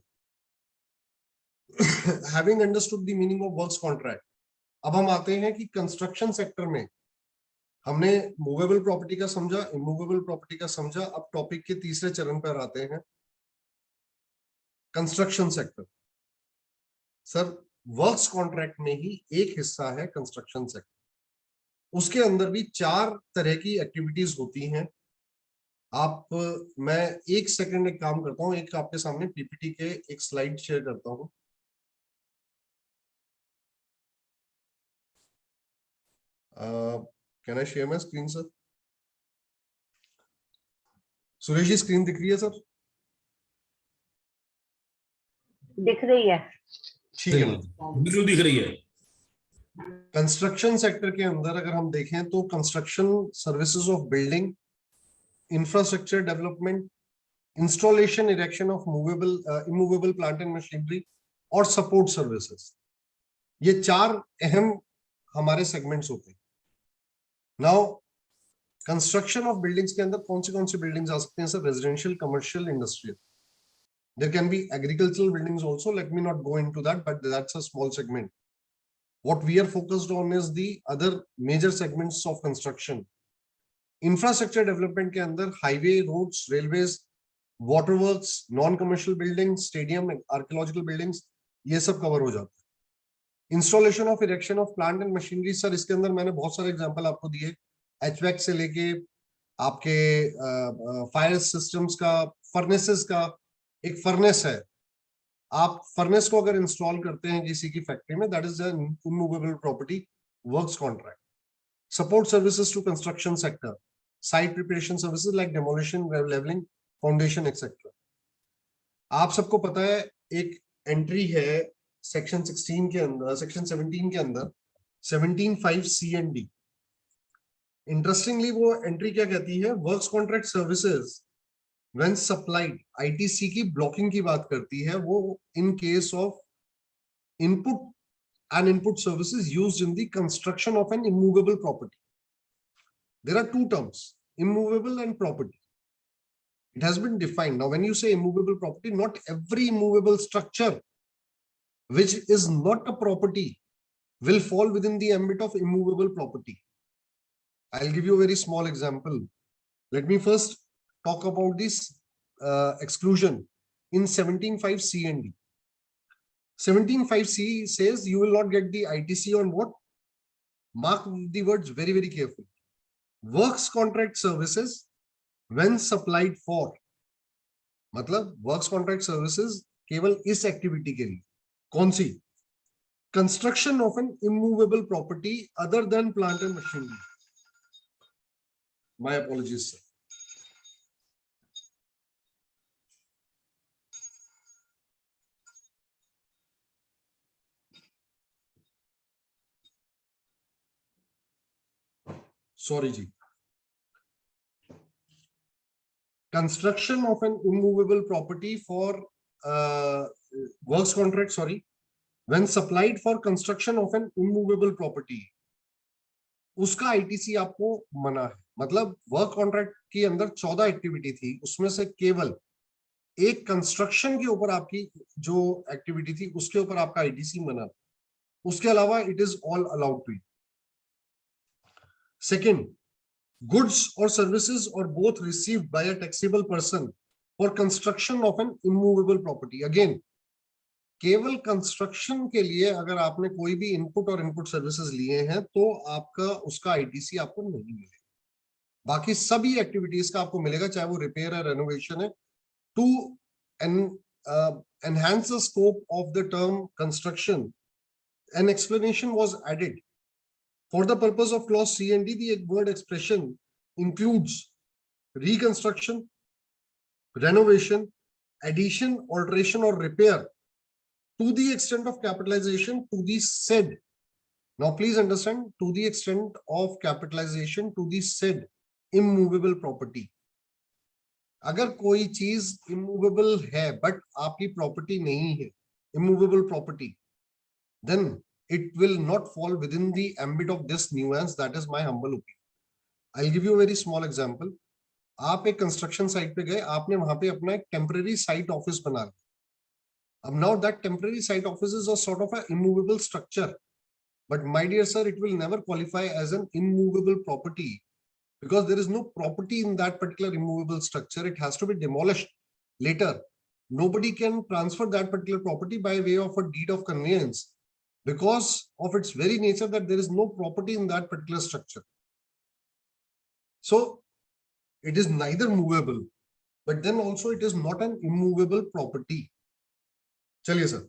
having understood the meaning of works contract, अब हम आते हैं कि construction sector में हमने movable property का समझा, immovable property का समझा. अब टॉपिक के तीसरे चरण पर आते हैं, construction sector. Sir, works contract में ही एक हिस्सा है कंस्ट्रक्शन सेक्टर. उसके अंदर भी 4 तरह की एक्टिविटीज होती हैं. आप, मैं एक सेकंड एक काम करता हूं, एक आपके सामने पीपीटी के एक स्लाइड शेयर करता हूं. Can I share my screen sir? Suresh ji, screen दिख रही है सर? दिख रही है. ठीक है ना, बिल्कुल दिख रही है. कंस्ट्रक्शन सेक्टर के अंदर अगर हम देखें तो construction services of building, infrastructure development, installation erection of movable immovable plant and machinery और सपोर्ट सर्विसेज, ये 4 अहम हमारे सेगमेंट्स होते हैं. नाउ, कंस्ट्रक्शन ऑफ बिल्डिंग्स के अंदर कौन सी बिल्डिंग्स आ सकते हैं sir? Residential, commercial, industrial. There can be agricultural buildings also. Let me not go into that, but that's a small segment. What we are focused on is the other major segments of construction. Infrastructure development के अंदर highway, roads, railways, waterworks, non-commercial buildings, stadium, archaeological buildings, ये सब cover हो जाता है. Installation of erection of plant and machinery, sir इसके अंदर मैंने बहुत सारे एग्जांपल आपको दिए. HVAC से लेके आपके फायर सिस्टम्स का, फर्नेसेस का. एक फर्नेस है, आप फर्नेस को अगर इंस्टॉल करते हैं किसी की फैक्ट्री में, that is an immovable property, works contract. Support services to construction sector, site preparation services like demolition, levelling, foundation etcetera. आप सबको पता है एक एंट्री है सेक्शन 16 के अंदर, सेक्शन 17 के अंदर 17(5) C&D. इंटरेस्टिंगली वो एंट्री क्या कहती है? Works contract services when supplied, ITC की ब्लॉकिंग की बात करती है वो, in case of input and input services used in the construction of an immovable property. There are 2 terms, immovable and property. It has been defined. Now, when you say immovable property, not every immovable structure which is not a property will fall within the ambit of immovable property. I'll give you a very small example. Let me first talk about this exclusion in 17(5) C&D. 17(5) C says you will not get the ITC on what? Mark the words very, very carefully. Works contract services when supplied for. मतलब works contract services केवल इस activity के लिए. कौन सी? Construction of an immovable property other than plant and machinery. My apologies, sir. Sorry, ji. Construction of an immovable property for works contract, sorry, when supplied for construction of an immovable property, उसका ITC आपको मना है. मतलब work contract के अंदर 14 activity थी, उसमें से केवल एक कंस्ट्रक्शन के ऊपर आपकी जो एक्टिविटी थी उसके ऊपर आपका ITC मना. उसके अलावा it is all allowed to. Second, goods or services or both received by a taxable person for construction of an immovable property. Again, केवल कंस्ट्रक्शन के लिए अगर आपने कोई भी इनपुट और इनपुट सर्विसेज लिए हैं तो आपका उसका ITC आपको नहीं मिलेगा. बाकी सभी एक्टिविटीज का आपको मिलेगा, चाहे वो रिपेयर है, रेनोवेशन है, to an enhance the scope of the term construction, an explanation was added. For the purpose of clause C and D, the word expression includes reconstruction, renovation, addition, alteration, or repair to the extent of capitalization to the said. Now, please understand, to the extent of capitalization to the said immovable property. अगर कोई चीज immovable है but आपकी property नहीं है, immovable property, then it will not fall within the ambit of this nuance. That is my humble opinion. I'll give you a very small example. आप एक construction site पे गए, आपने वहां पे अपना एक temporary site office बना लिया. अब now that temporary site office is a sort of an immovable structure. But my dear sir, it will never qualify as an immovable property because there is no property in that particular immovable structure. It has to be demolished later. Nobody can transfer that particular property by way of a deed of conveyance because of its very nature that there is no property in that particular structure. So it is neither movable, but then also it is not an immovable property. चलिए sir,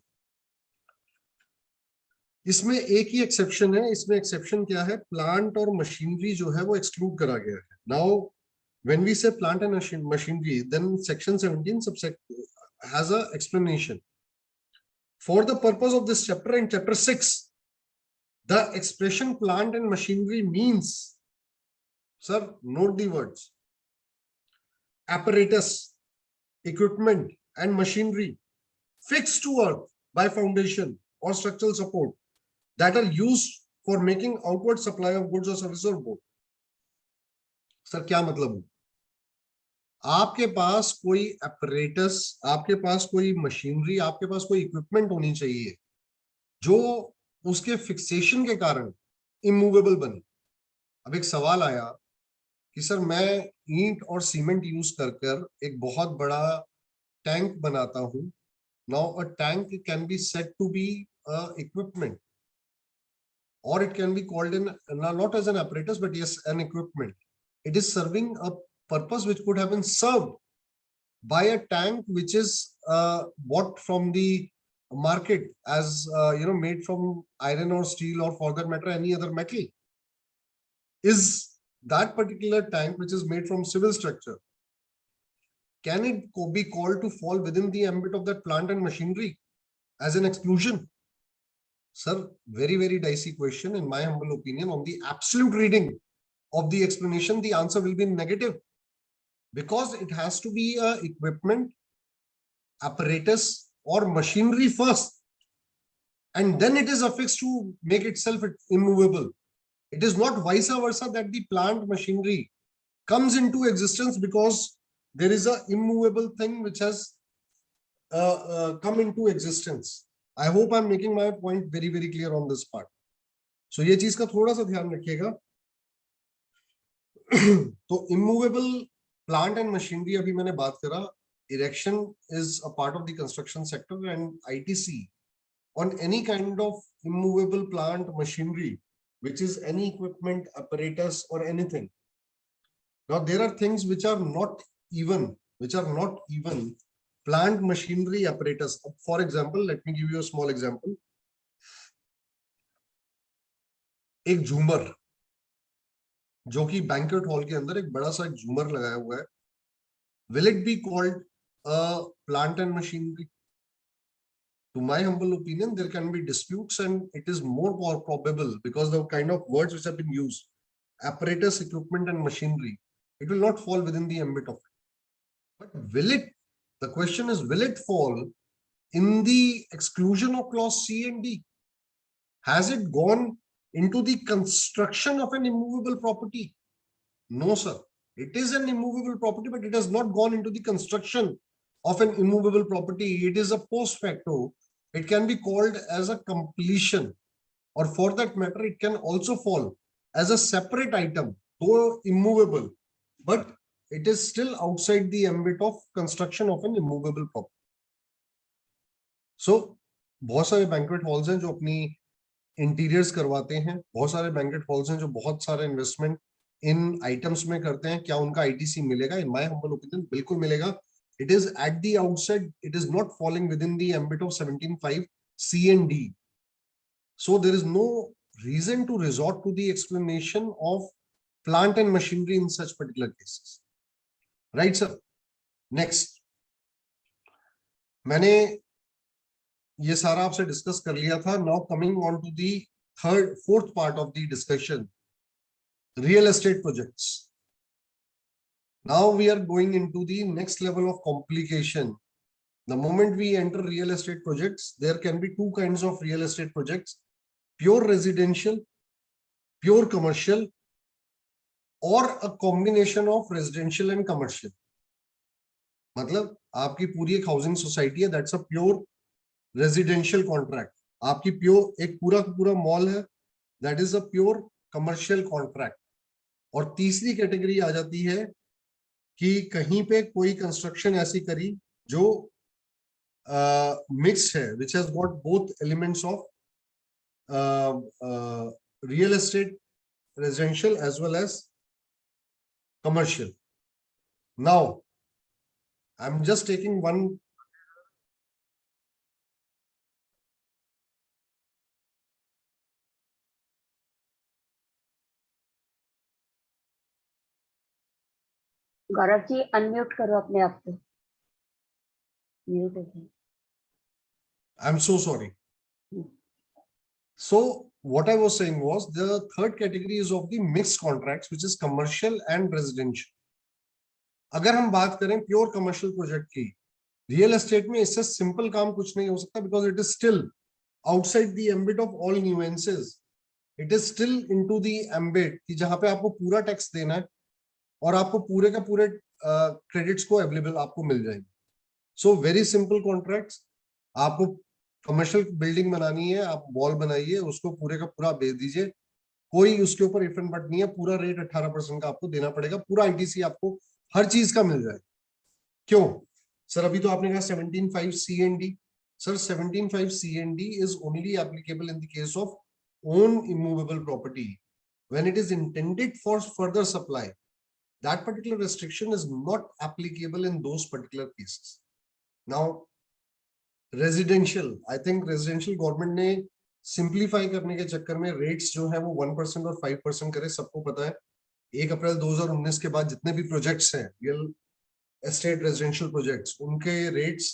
इसमें एक ही exception है. इसमें exception क्या है? Plant और machinery जो है वो एक्सक्लूड करा गया है. Now when we say plant and machinery, then section 17 subsection has a explanation. For the purpose of this chapter and chapter 6, the expression plant and machinery means, sir, note the words, apparatus, equipment and machinery fixed to earth by foundation or structural support that are used for making outward supply of goods or services or both. Sir क्या मतलब है? आपके पास कोई apparatus, आपके पास कोई machinery, आपके पास कोई equipment होनी चाहिए जो उसके फिक्सेशन के कारण इमूवेबल बने. अब एक सवाल आया कि सर मैं ईंट और सीमेंट यूज कर एक बहुत बड़ा टैंक बनाता हूं. Now a tank can be said to be equipment, or it can be called in not as an apparatus but yes an equipment. It is serving a purpose which could have been served by a tank which is bought from the market as made from iron or steel or for that matter any other metal. Is that particular tank which is made from civil structure, can it be called to fall within the ambit of that plant and machinery as an exclusion? Sir, very, very dicey question. In my humble opinion, on the absolute reading of the explanation, the answer will be negative because it has to be a equipment, apparatus or machinery first, and then it is affixed to make itself immovable. It is not vice versa that the plant machinery comes into existence because there is a immovable thing which has come into existence. I hope I'm making my point very, very clear on this part. So ये चीज का थोड़ा सा ध्यान रखिएगा. तो immovable plant and machinery अभी मैंने बात करा. Erection is a part of the construction sector and ITC on any kind of immovable plant machinery, which is any equipment, apparatus or anything. Now there are things which are not even plant machinery apparatus. For example, let me give you a small example. एक झूमर जो कि banquet hall के अंदर एक बड़ा सा एक झूमर लगाया हुआ है, will it be called a plant and machinery? To my humble opinion, there can be disputes and it is more probable because the kind of words which have been used, apparatus, equipment and machinery, it will not fall within the ambit of it. But will it? The question is, will it fall in the exclusion of clause C and D? Has it gone into the construction of an immovable property? No, sir. It is an immovable property, but it has not gone into the construction of an immovable property. It is a post facto. It can be called as a completion, or for that matter, it can also fall as a separate item, though immovable, but it is still outside the ambit of construction of an immovable property. So, बहुत सारे banquet halls हैं जो अपनी interiors करवाते हैं, बहुत सारे banquet halls हैं जो बहुत सारे investment इन items में करते हैं. क्या उनका ITC मिलेगा? In my humble opinion, बिल्कुल मिलेगा. it is at the outset, it is not falling within the ambit of 17.5 C and D. So there is no reason to resort to the explanation of plant and machinery in such particular cases. Right, sir? Next. मैंने ये सारा आपसे discuss कर लिया था. Now coming on to the fourth part of the discussion, real estate projects. Now we are going into the next level of complication. The moment we enter real estate projects, there can be two kinds of real estate projects: pure residential, pure commercial, or a combination of residential and commercial. मतलब आपकी पूरी एक housing society है, that's a pure residential contract. आपकी pure एक पूरा mall है, that is a pure commercial contract. और तीसरी कैटेगरी आ जाती है कि कहीं पे कोई कंस्ट्रक्शन ऐसी करी जो मिक्स है, which has got both elements of real estate, residential as well as commercial. Now I'm just taking one. Gaurav ji unmute करो अपने आप को. म्यूट है. I'm so sorry. So what I was saying was the third category is of the mixed contracts, which is commercial and residential. अगर हम बात करें pure commercial project की, रियल एस्टेट में इससे सिंपल काम कुछ नहीं हो सकता, because it is still outside the ambit of all nuances. It is still into the ambit कि जहां पे आपको पूरा टैक्स देना है और आपको पूरे का पूरे क्रेडिट्स को अवेलेबल आपको मिल जाएंगे. So very simple contracts. आपको कमर्शियल बिल्डिंग बनानी है, आप मॉल बनाइए, उसको पूरे का पूरा बेच दीजिए, कोई उसके ऊपर इफ एंड बट नहीं है, पूरा रेट 18% का आपको देना पड़ेगा, पूरा आईटीसी आपको हर चीज का मिल जाए. क्यों सर? अभी तो आपने कहा 17.5 C&D. Sir 17.5 C&D is only applicable in the case of own immovable property. When it is intended for further supply, that particular restriction is not applicable in those particular cases. Now residential, I think residential government ने simplify करने के चक्कर में rates जो है वो 1% और 5% करे. सबको पता है 1 अप्रैल 2019 के बाद जितने भी प्रोजेक्ट्स हैं रियल एस्टेट रेजिडेंशियल प्रोजेक्ट्स, उनके रेट्स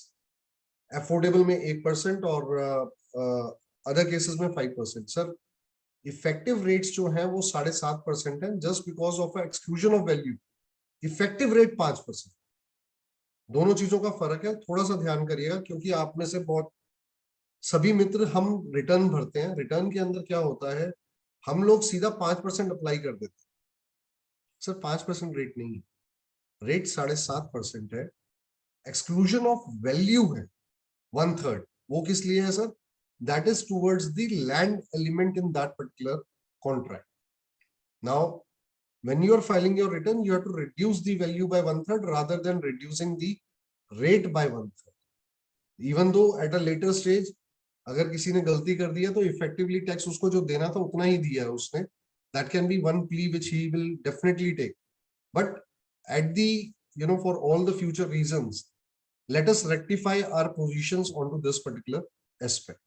अफोर्डेबल में 1% और अदर केसेस में 5%. सर इफेक्टिव रेट्स जो हैं वो 7.5% है, just because of exclusion of value. Effective rate 5%. दोनों चीजों का फर्क है, थोड़ा सा ध्यान करिएगा, क्योंकि आप में से बहुत सभी मित्र हम रिटर्न भरते हैं. रिटर्न के अंदर क्या होता है, हम लोग सीधा 5% अप्लाई कर देते हैं. सर 5% रेट नहीं है, रेट 7.5% है. एक्सक्लूजन ऑफ वैल्यू है 1/3. वो किस लिए है sir? That is towards the land element in that particular contract. Now when you are filing your return, you have to reduce the value by 1/3 rather than reducing the rate by 1/3. Even though at a later stage अगर किसी ने गलती कर दी है तो effectively tax उसको जो देना था उतना ही दिया है उसने. That can be one plea which he will definitely take. But at the, for all the future reasons, let us rectify our positions onto this particular aspect.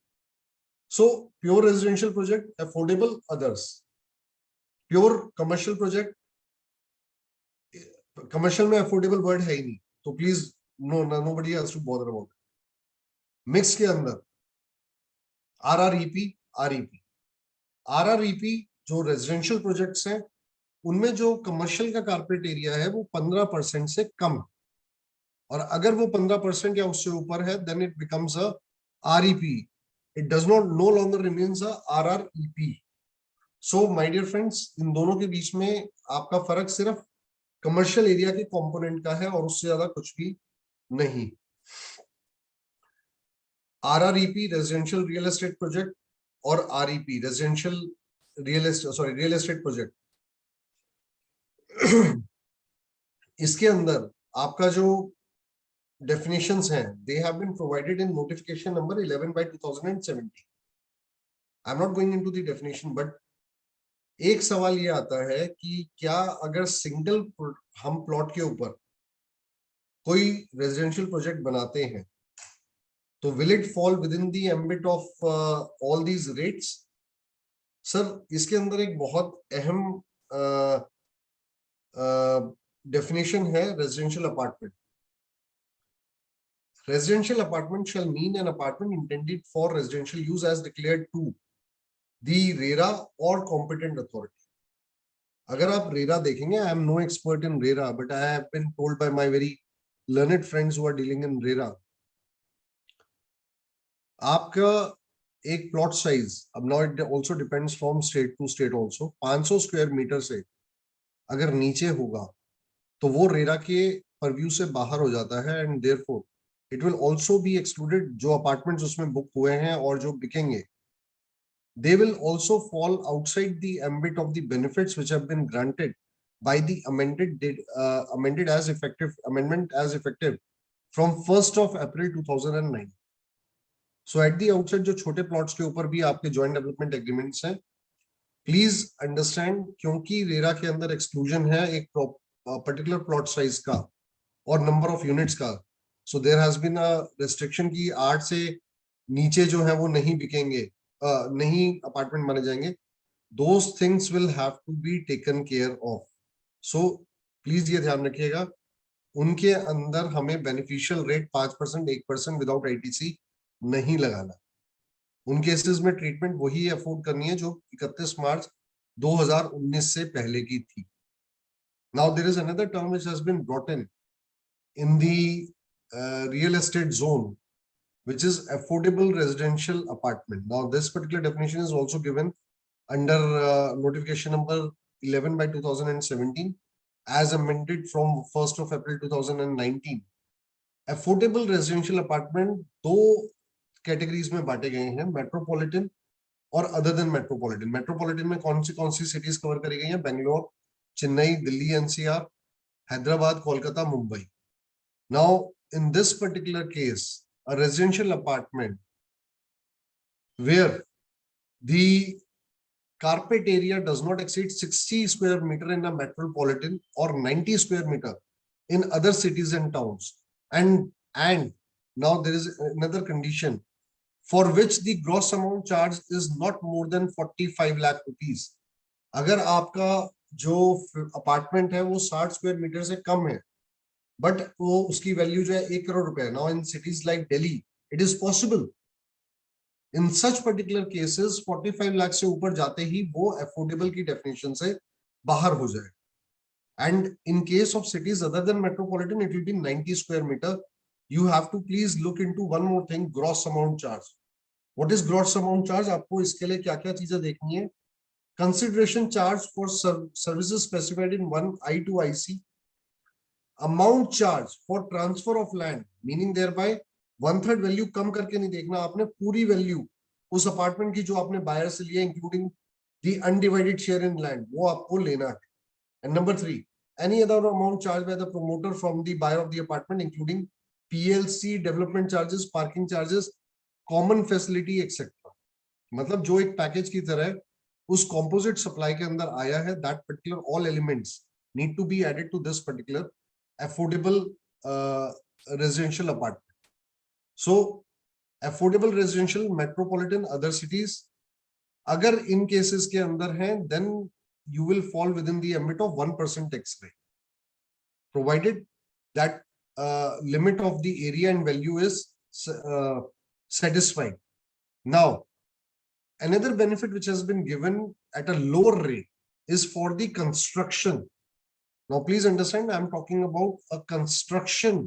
So pure residential project, affordable, others. Pure commercial project, commercial में affordable word है ही नहीं, तो please nobody has to bother about it. Mix के अंदर RREP, RREP जो residential projects हैं उनमें जो कमर्शियल का कारपेट एरिया है वो 15% से कम, और अगर वो 15% या उससे ऊपर है then it becomes a REP. It does not no longer remains a RREP. So my dear friends, इन दोनों के बीच में आपका फर्क सिर्फ कमर्शियल एरिया के कंपोनेंट का है और उससे ज्यादा कुछ भी नहीं. RREP residential real estate project और REP residential real estate project, इसके अंदर आपका जो definitions हैं they have been provided in notification number 11/2017. I'm not going into the definition, but एक सवाल ये आता है कि क्या अगर सिंगल हम प्लॉट के ऊपर कोई रेजिडेंशियल प्रोजेक्ट बनाते हैं तो will it fall within the ambit of all these rates? Sir इसके अंदर एक बहुत अहम डेफिनेशन है residential apartment. Residential apartment shall mean an apartment intended for residential use as declared to the RERA or competent authority. अगर आप RERA देखेंगे, I am no expert in RERA, but I have been told by my very learned friends who are dealing in RERA. आपका एक plot size, अब now it also depends from state to state also, 500 square metre से अगर नीचे होगा तो वो RERA के परव्यू से बाहर हो जाता है and therefore it will also be excluded. जो अपार्टमेंट्स उसमें बुक हुए हैं और जो बिकेंगे, they will also fall outside the ambit of the benefits which have been granted by the amendment as effective from 1st of April 2009. So at the outset जो छोटे plots के ऊपर भी आपके जॉइंट डेवलपमेंट एग्रीमेंट्स हैं, please understand, क्योंकि RERA के अंदर एक्सक्लूजन है एक पर्टिकुलर प्लॉट साइज का और नंबर ऑफ यूनिट्स का. So there has been a restriction कि 8 से नीचे जो है वो नहीं बिकेंगे, नहीं अपार्टमेंट माने जाएंगे. Those things will have to be taken care of. So please ये ध्यान रखिएगा, उनके अंदर हमें बेनिफिशियल रेट 5%, 1% विदाउट ITC नहीं लगाना. उन केसेस में ट्रीटमेंट वही अफोर्ड करनी है जो 31 मार्च 2019 से पहले की थी. Now there is another term which has been brought in the real estate zone, which is affordable residential apartment. Now this particular definition is also given under notification number 11 by 2017 as amended from 1st of April 2019. Affordable residential apartment दो categories में बांटे गए हैं, metropolitan और other than metropolitan. Metropolitan में कौन सी cities cover करी गई हैं? Bangalore, Chennai, Delhi NCR, Hyderabad, Kolkata, Mumbai. Now in this particular case, a residential apartment where the carpet area does not exceed 60 square meter in a metropolitan or 90 square meter in other cities and towns, and now there is another condition for which the gross amount charged is not more than 45 lakh rupees. अगर आपका जो apartment है वो 60 square metre से कम है but वो उसकी value जो है 1 करोड़ रुपए है. Now in cities like Delhi it is possible. In such particular cases 45 lakh से ऊपर जाते ही वो अफोर्डेबल की डेफिनेशन से बाहर हो जाए. And in case of cities other than metropolitan it will be 90 square metre. You have to please look into one more thing, gross amount charge. What is gross amount charge? आपको इसके लिए क्या क्या चीजें देखनी है. Consideration charge for services specified in 1I to IC. Amount charge for transfer of land, meaning thereby 1/3 value कम करके नहीं देखना आपने, पूरी वैल्यू उस अपार्टमेंट की जो आपने बायर से लिया including the undivided share in land, वो आपको लेना है. And number 3, any other amount charge by the promoter from the buyer of the apartment including PLC, development charges, parking charges, common facility etcetera. मतलब जो एक package की तरह उस कॉम्पोजिट सप्लाई के अंदर आया है, that particular all elements need to be added to this particular affordable residential apartment. So affordable residential, metropolitan, other cities, अगर इन केसेस के अंदर हैं then you will fall within the ambit of 1% tax rate, provided that limit of the area and value is satisfied. Now another benefit which has been given at a lower rate is for the construction. Now please understand, I am talking about a construction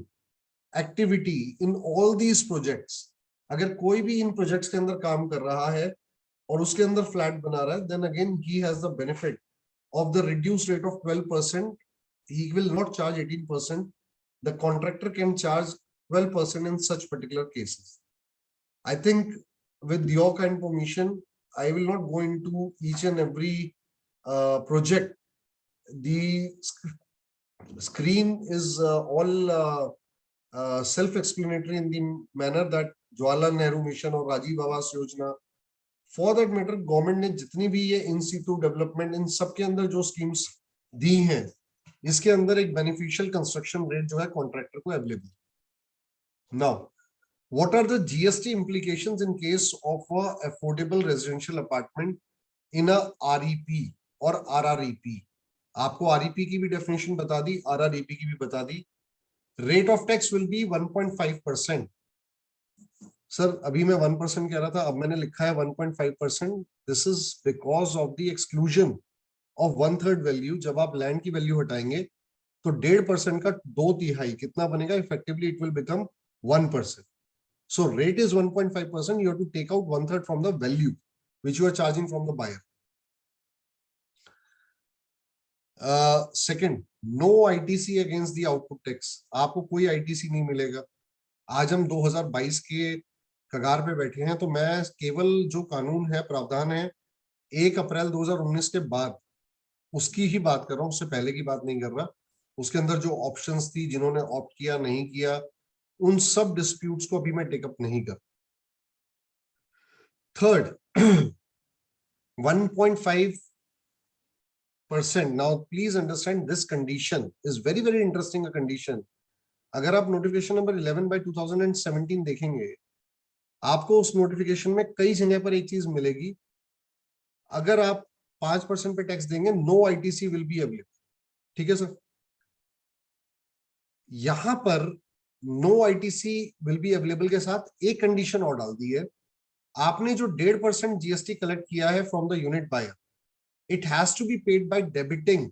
activity in all these projects. अगर कोई भी इन projects के अंदर काम कर रहा है और उसके अंदर फ्लैट बना रहा है, then again he has the benefit of the reduced rate of 12%. He will not charge 18%. The contractor can charge 12% in such particular cases. I think with your kind permission, I will not go into each and every project. The screen is all self-explanatory in the manner that Jawaharlal Nehru Mission और Rajiv Awas Yojana, for that matter government ने जितनी भी ये इन Situ development in सब के अंदर जो schemes दी हैं, इसके अंदर एक बेनिफिशियल कंस्ट्रक्शन रेट जो है कॉन्ट्रैक्टर को available. Now what are the GST implications in case of a affordable residential apartment in a REP और RREP? आपको REP की भी डेफिनेशन बता दी, RREP की भी बता दी। Rate of tax will be 1.5%। Sir अभी मैं 1% कह रहा था, अब मैंने लिखा है 1.5%। This is because of the exclusion of 1/3 value. जब आप लैंड की वैल्यू हटाएंगे तो 1.5% का 2/3 कितना बनेगा? Effectively it will become 1%. So rate is 1.5%. You have to take out 1/3 from the value which you are charging from the buyer. Second, no ITC against the output tax. आपको कोई ITC नहीं मिलेगा। आज हम 2022 के कगार पे बैठे हैं, तो मैं केवल जो कानून है, प्रावधान है 1 अप्रैल 2019 के बाद उसकी ही बात कर रहा हूं, उससे पहले की बात नहीं कर रहा। उसके अंदर जो ऑप्शंस थी, जिन्होंने ऑप्ट किया नहीं किया, उन सब डिस्प्यूट्स को अभी मैं टेकअप नहीं कर। Third, 1.5%. Now please understand this condition is very very interesting a condition. अगर आप नोटिफिकेशन नंबर 11/2017 देखेंगे, आपको उस नोटिफिकेशन में कई जगह पर एक चीज मिलेगी, अगर आप 5% पे टैक्स देंगे, no ITC will be available. ठीक है सर, यहां पर no ITC will be available के साथ एक कंडीशन और डाल दी है। आपने जो 1.5% जीएसटी कलेक्ट किया है from the unit buyer, it has to be paid by debiting.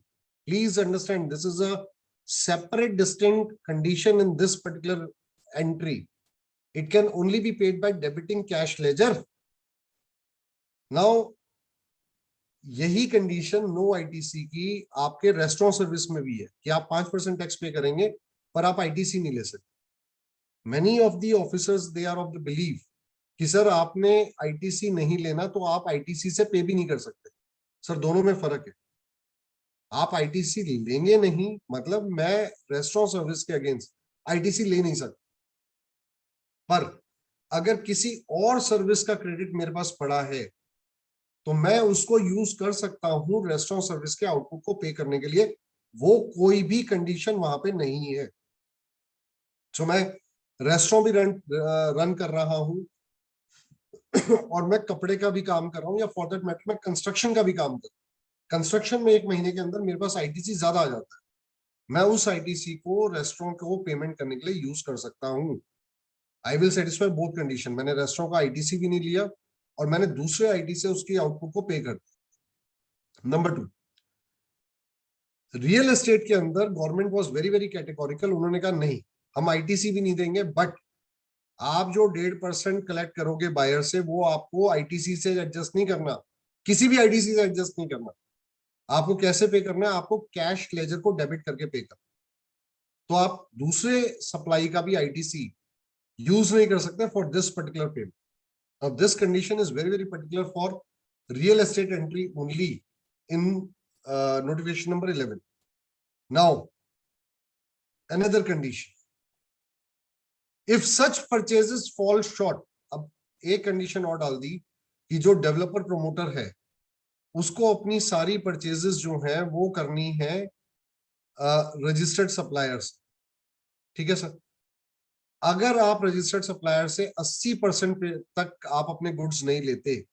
Please understand, this is a separate distinct condition in this particular entry. It can only be paid by debiting cash ledger. Now यही condition no ITC की आपके restaurant service में भी है कि आप 5% tax पे करेंगे पर आप आईटीसी नहीं ले सकते। Many of the officers they are of the believe कि सर आपने आईटीसी नहीं लेना तो आप आईटीसी से पे भी नहीं कर सकते। सर दोनों में फर्क है। आप आईटीसी लेंगे नहीं मतलब मैं रेस्टोरेंट सर्विस के अगेंस्ट आईटीसी ले नहीं सकता, पर अगर किसी और सर्विस का क्रेडिट मेरे पास पड़ा है तो मैं उसको यूज कर सकता हूं रेस्टोरेंट सर्विस के आउटपुट को पे करने के लिए। वो कोई भी कंडीशन वहां पे नहीं है। तो मैं रेस्टोरेंट भी रन कर रहा हूं और मैं कपड़े का भी काम कर रहा हूं, या फॉर दैट मैटर मैं कंस्ट्रक्शन का भी काम कर रहा हूं। कंस्ट्रक्शन में 1 महीने के अंदर मेरे पास आईटीसी ज्यादा आ जाता है, मैं उस आईटीसी को रेस्टोरेंट को पेमेंट करने के लिए यूज कर सकता हूं। I will satisfy both condition. मैंने रेस्टोरेंट का आईटीसी भी नहीं लिया और मैंने दूसरे आईटी से उसकी आउटपुट को पे कर दिया। नंबर 2, रियल एस्टेट के अंदर government was very very categorical. उन्होंने कहा नहीं, हम आईटीसी भी नहीं देंगे, बट आप जो 1.5% कलेक्ट करोगे बायर से, वो आपको आईटीसी से एडजस्ट नहीं करना, किसी भी आईटीसी से एडजस्ट नहीं करना। आपको कैसे पे करना है? आपको कैश लेजर को डेबिट करके पे करना। तो आप दूसरे सप्लाई का भी आईटीसी यूज नहीं कर सकते for this particular payment. Now this condition is very very particular for real estate entry only in notification number 11. Now another condition, if such purchases fall short, अब एक कंडीशन और डाल दी कि जो डेवलपर प्रोमोटर है उसको अपनी सारी परचेजेस जो है वो करनी है रजिस्टर्ड सप्लायर्स। ठीक है सर, अगर आप रजिस्टर्ड सप्लायर से 80% तक आप अपने गुड्स नहीं लेते,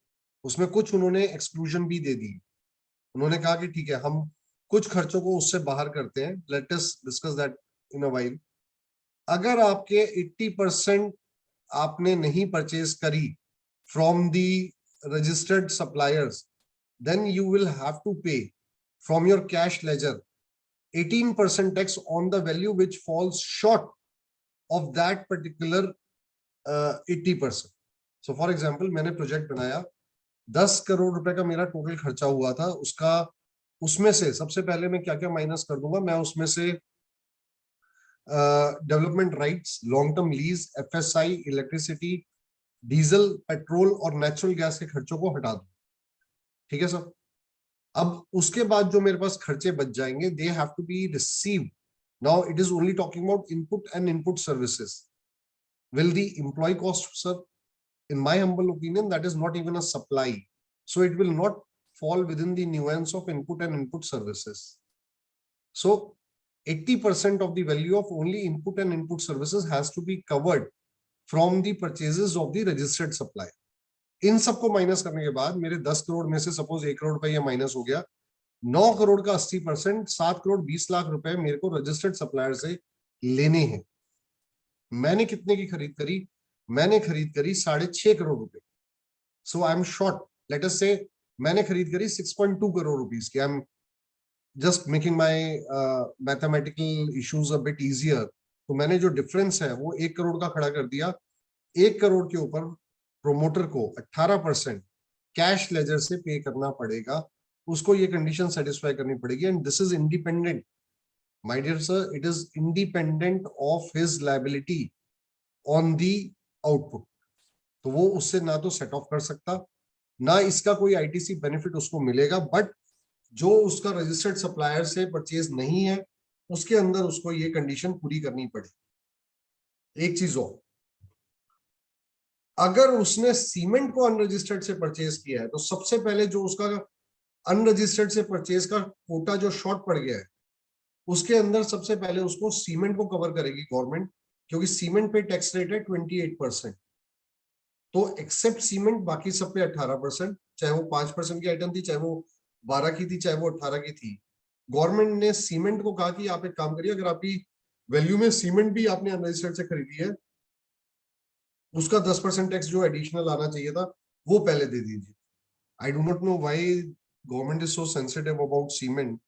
उसमें कुछ उन्होंने एक्सक्लूजन भी दे दी। उन्होंने कहा कि ठीक है हम कुछ खर्चों को उससे बाहर करते हैं, let us discuss that in a while. अगर आपके 80% आपने नहीं परचेज करी from the registered suppliers, then you will have to pay from your cash ledger 18% tax on the value which falls short of that particular 80%. So for example, मैंने project बनाया, 10 करोड़ रुपए का मेरा टोटल खर्चा हुआ था। उसमें से सबसे पहले मैं क्या क्या माइनस कर दूंगा, मैं उसमें से development rights, long term lease, FSI, electricity, diesel, petrol और नेचुरल गैस के खर्चों को हटा दूं। ठीक है सर, अब उसके बाद जो मेरे पास खर्चे बच जाएंगे, they have to be received. Now it is only talking about input and input services. Will the employ cost, sir, in my humble opinion, that is not even a supply, so it will not fall within the nuance of input and input services. So 80% of the value of only input and input services has to be covered from the purchases of the registered supplier. इन सबको minus करने के बाद मेरे 10 करोड़ में से suppose 1 crore रुपए ये minus हो गया, 9 करोड़ का 80%, 7 करोड़ 20 लाख रुपए मेरे को रजिस्टर्ड सप्लायर से लेने हैं। मैंने कितने की खरीद करी? मैंने खरीद करी 6.5 करोड़ रुपए। So I am short, let us से मैंने खरीद करी 6.2 करोड़ रुपीस की। I am just making my mathematical issues a bit easier. तो मैंने जो डिफरेंस है वो 1 करोड़ का खड़ा कर दिया। 1 करोड़ के ऊपर प्रोमोटर को 18% कैश लेजर से पे करना पड़ेगा, उसको ये कंडीशन सेटिस्फाई करनी पड़ेगी। And this is independent, my dear sir, it is independent of his liability on the output. तो वो उससे ना तो सेट ऑफ कर सकता, ना इसका कोई आईटीसी बेनिफिट उसको मिलेगा, बट जो उसका रजिस्टर्ड सप्लायर से परचेज नहीं है उसके अंदर उसको ये कंडीशन पूरी करनी पड़ेगी। एक चीज और, अगर उसने सीमेंट को अनरजिस्टर्ड से परचेज किया है तो सबसे पहले जो उसका अनरजिस्टर्ड से परचेज का कोटा जो शॉर्ट पड़ गया है उसके अंदर सबसे पहले उसको सीमेंट को कवर करेगी गवर्नमेंट, क्योंकि सीमेंट पे टैक्स रेट है 28%। तो एक्सेप्ट सीमेंट बाकी सब पे 18%, चाहे वो 5% की आइटम थी, चाहे वो 12 की थी, चाहे वो 18 की थी। गवर्नमेंट ने सीमेंट को कहा कि आप एक काम करिए, अगर आपकी वैल्यू में सीमेंट भी आपने अनरजिस्टर्ड से खरीदी है उसका 10% टैक्स जो एडिशनल आना चाहिए था वो पहले दे दीजिए। I do not know why government is so sensitive about cement.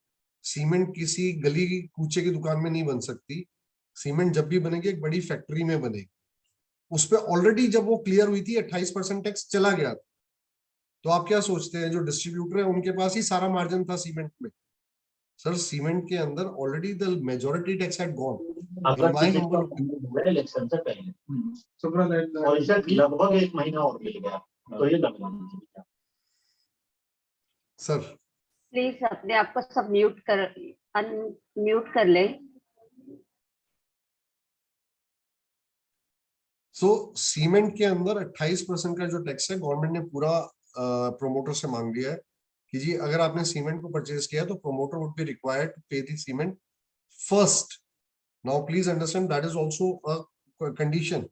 Cement किसी गली कूचे की दुकान में नहीं बन सकती। सीमेंट जब भी बनेगी एक बड़ी फैक्ट्री में बनेगी। उस पर ऑलरेडी जब वो क्लियर हुई थी 28% टैक्स चला गया। तो आप क्या सोचते हैं जो डिस्ट्रीब्यूटर है उनके पास ही सारा मार्जिन था सीमेंट में? सर सीमेंट के अंदर already the majority tax had gone. Election से पहले और इसे लगभग 1 महीना और मिल गया, तो ये लगभग सर प्लीज अपने आप को सब अनम्यूट कर ले। सो सीमेंट के अंदर 28% का जो टैक्स है गवर्नमेंट ने पूरा प्रोमोटर से मांग लिया है कि जी अगर आपने सीमेंट को परचेज किया तो promoter would be required to pay the cement first. Now please understand that is also a condition.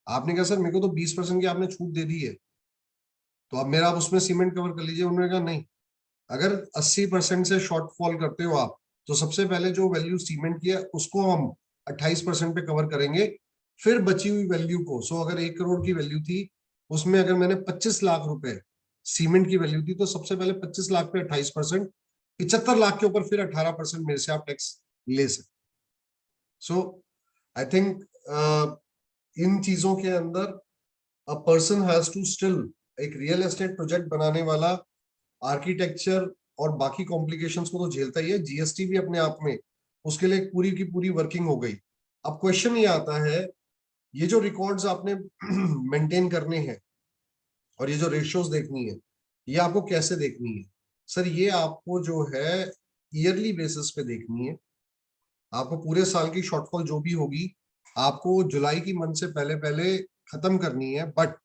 आपने कहा सर मेरे को तो 20% की आपने छूट दे दी है तो अब मेरा आप उसमें सीमेंट कवर कर लीजिए। उन्होंने कहा नहीं, अगर 80% से शॉर्टफॉल करते हो आप तो सबसे पहले जो वैल्यू सीमेंट की है उसको हम 28% पे कवर करेंगे, फिर बची हुई वैल्यू को। सो अगर 1 करोड़ की वैल्यू थी उसमें अगर मैंने 25 लाख रुपए सीमेंट की वैल्यू थी तो सबसे पहले 25 लाख पे 28%, 75 लाख के ऊपर फिर 18% मेरे से आप टैक्स ले सकते। सो आई थिंक इन चीजों के अंदर a person has to still, एक रियल एस्टेट प्रोजेक्ट बनाने वाला आर्किटेक्चर और बाकी कॉम्प्लिकेशंस को तो झेलता ही है, जीएसटी भी अपने आप में उसके लिए पूरी की पूरी वर्किंग हो गई। अब क्वेश्चन ये आता है, ये जो रिकॉर्ड्स आपने मेंटेन करने हैं और ये जो रेशियोज देखनी है ये आपको कैसे देखनी है? सर ये आपको जो है ईयरली बेसिस पे देखनी है। आपको पूरे साल की शॉर्टफॉल जो भी होगी आपको जुलाई की मंथ से पहले पहले खत्म करनी है। बट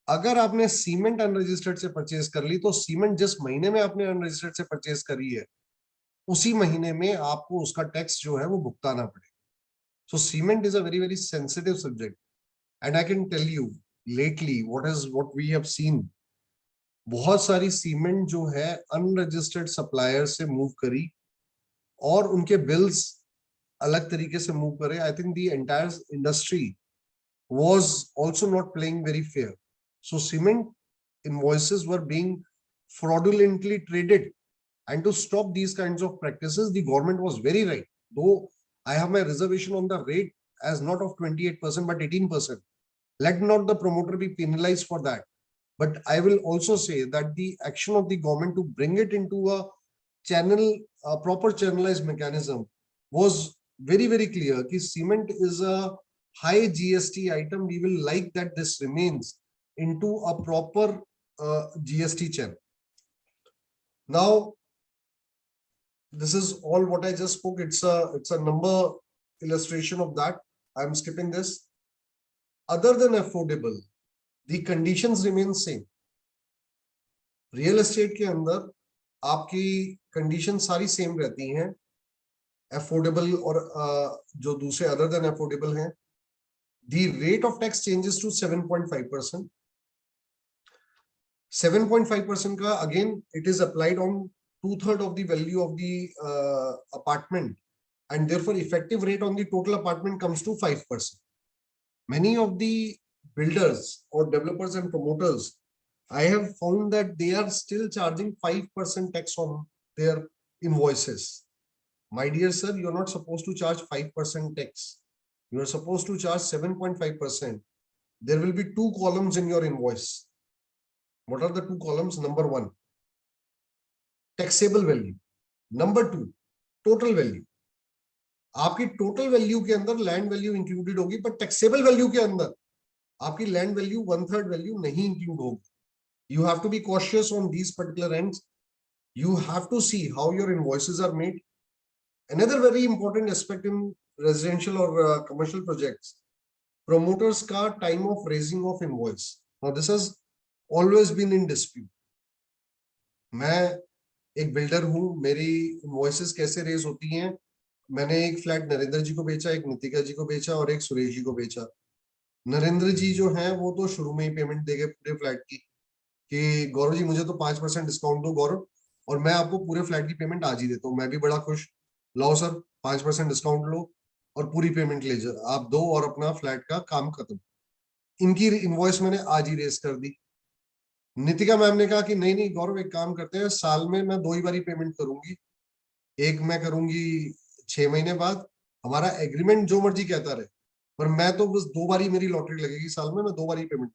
अगर आपने सीमेंट अनरजिस्टर्ड से परचेज कर ली तो सीमेंट जिस महीने में आपने अनरजिस्टर्ड से परचेज करी है उसी महीने में आपको उसका टैक्स जो है वो भुगताना पड़ेगा। So cement is a very very sensitive subject and I can tell you lately what we have seen, बहुत सारी सीमेंट जो है अनरजिस्टर्ड सप्लायर से मूव करी और उनके बिल्स अलग तरीके से मूव करे। I think the entire industry was also not playing very fair. So cement invoices were being fraudulently traded, and to stop these kinds of practices the government was very right. Though I have my reservation on the rate as not of 28% but 18%. Let not the promoter be penalized for that. But I will also say that the action of the government to bring it into a channel, a proper channelized mechanism was very very clear कि cement is a high GST item. We will like that this remains into a proper GST channel. Now, this is all what I just spoke. It's a number illustration of that. I'm skipping this. Other than affordable, the conditions remain same. Real estate के अंदर आपकी conditions सारी same रहती हैं. Affordable और जो दूसरे other than affordable हैं, the rate of tax changes to 7.5%. 7.5% का again it is applied on 2/3 of the value of the apartment, and therefore effective rate on the total apartment comes to 5%. Many of the builders or developers and promoters, I have found that they are still charging 5% tax on their invoices. My dear sir, you are not supposed to charge 5% tax. You are supposed to charge 7.5%. There will be 2 columns in your invoice. What are the 2 columns? Number 1, taxable value. Number 2, total value. आपकी total value के अंदर land value included होगी, पर taxable value के अंदर आपकी land value 1/3 value नहीं include होगी. You have to be cautious on these particular ends. You have to see how your invoices are made. Another very important aspect in residential or commercial projects, promoters ka time of raising of invoice. Now this has always been in dispute. मैं एक builder हूं, मेरी invoices कैसे raise होती हैं? मैंने एक flat Narendra जी को बेचा, एक नितिका जी को बेचा और एक सुरेश जी को बेचा. नरेंद्र जी जो हैं वो तो शुरू में ही पेमेंट दे गए पूरे फ्लैट की कि गौरव जी मुझे तो 5% डिस्काउंट दो गौरव, और मैं आपको पूरे फ्लैट की पेमेंट आज ही देता हूँ. मैं भी बड़ा खुश, लाओ सर 5% डिस्काउंट लो और पूरी पेमेंट ले जाओ आप दो और अपना फ्लैट का काम खत्म. इनकी इनवॉइस मैंने आज ही रेस कर दी. नितिका मैम ने कहा कि नहीं नहीं गौरव एक काम करते हैं, साल में मैं 2 ही बारी पेमेंट करूंगी, एक मैं करूंगी 6 महीने बाद, हमारा एग्रीमेंट जो मर्जी कहता रहे, पर मैं तो बस 2 बारी मेरी लॉटरी लगेगी साल में, मैं 2 बारी पेमेंट.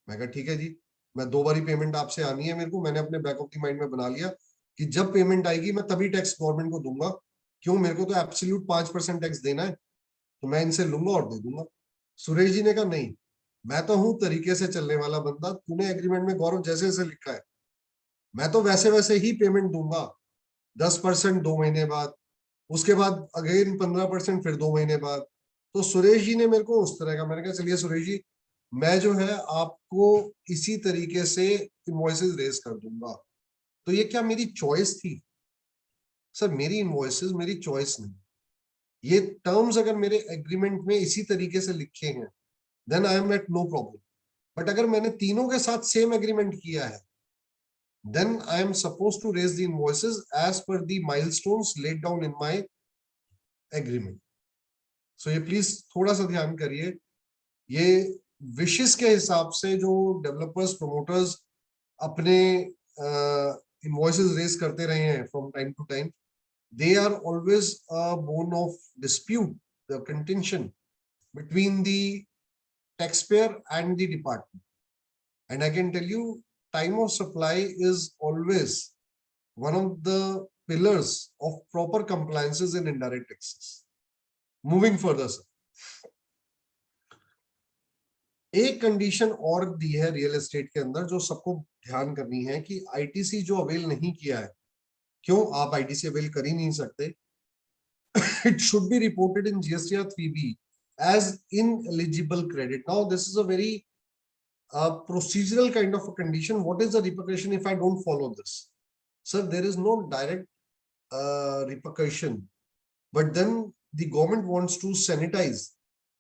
मैं कहा ठीक है जी, मैं 2 बारी पेमेंट आपसे आनी है मेरे को. मैंने अपने बैक ऑफ द माइंड में बना लिया कि जब पेमेंट आएगी मैं तभी टैक्स गवर्नमेंट को दूंगा. क्यों? मेरे को तो एब्सोल्यूट 5% टैक्स देना है, तो मैं इनसे लूंगा और दे दूंगा. सुरेश जी ने कहा नहीं, मैं तो हूं तरीके से चलने वाला बंदा, तूने एग्रीमेंट में गौरव जैसे जैसे लिखा है मैं तो वैसे वैसे ही पेमेंट दूंगा. 10% 2 महीने बाद, उसके बाद अगेन 15% फिर 2 महीने बाद. तो सुरेश जी ने मेरे को उस तरह का, मैंने कहा चलिए सुरेश जी मैं जो है आपको इसी तरीके से इनवॉइसेस रेज कर दूंगा. तो ये क्या मेरी चॉइस थी? सर मेरी इनवॉइसेस मेरी चॉइस नहीं. ये टर्म्स अगर मेरे एग्रीमेंट में इसी तरीके से लिखे हैं then I am at no problem. But अगर मैंने तीनों के साथ सेम एग्रीमेंट किया है then I am supposed to raise the invoices as per the milestones laid down in my agreement. So ये please थोड़ा सा ध्यान करिए. ये विशेष के हिसाब से जो डेवलपर्स प्रोमोटर्स अपने इनवॉइसेस रेज करते रहे हैं from time to time, they are always a bone of dispute, the contention between the taxpayer and the department. And I can tell you, time of supply is always one of the pillars of proper compliances in indirect taxes. Moving further, sir. एक condition और दी है real estate के अंदर जो सबको ध्यान करनी है कि आईटीसी जो अवेल नहीं किया है, क्यों आप आईटीसी अवेल कर ही नहीं सकते? It should be reported in GSTR 3B as ineligible credit. Now this is a very procedural kind of a condition. What is the repercussion if I don't follow this? Sir, there is no direct repercussion, but then the government wants to sanitize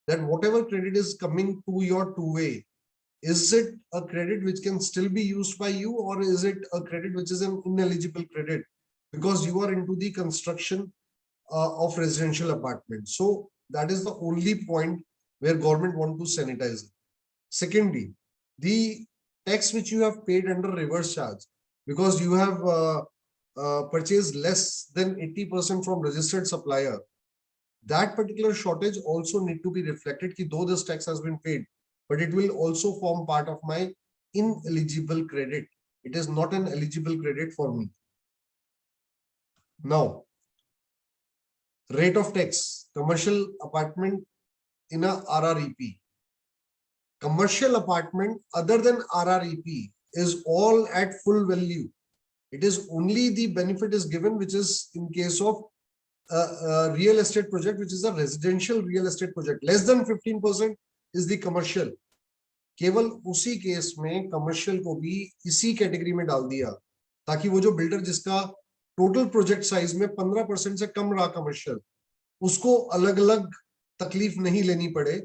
that whatever credit is coming to your two-way, is it a credit which can still be used by you, or is it a credit which is an ineligible credit because you are into the construction of residential apartments? So that is the only point where government want to sanitize it. Secondly, the tax which you have paid under reverse charge because you have purchased less than 80% from registered supplier, that particular shortage also need to be reflected कि though this tax has been paid, but it will also form part of my ineligible credit. It is not an eligible credit for me. Now, rate of tax, commercial apartment in a RREP. Commercial apartment other than RREP is all at full value. It is only the benefit is given which is in case of a real estate project, which is a residential real estate project. Less than 15% is the commercial. केवल उसी case में commercial को भी इसी category में डाल दिया ताकि वो जो बिल्डर जिसका टोटल प्रोजेक्ट साइज में 15% से कम रहा कमर्शियल, उसको अलग अलग तकलीफ नहीं लेनी पड़े,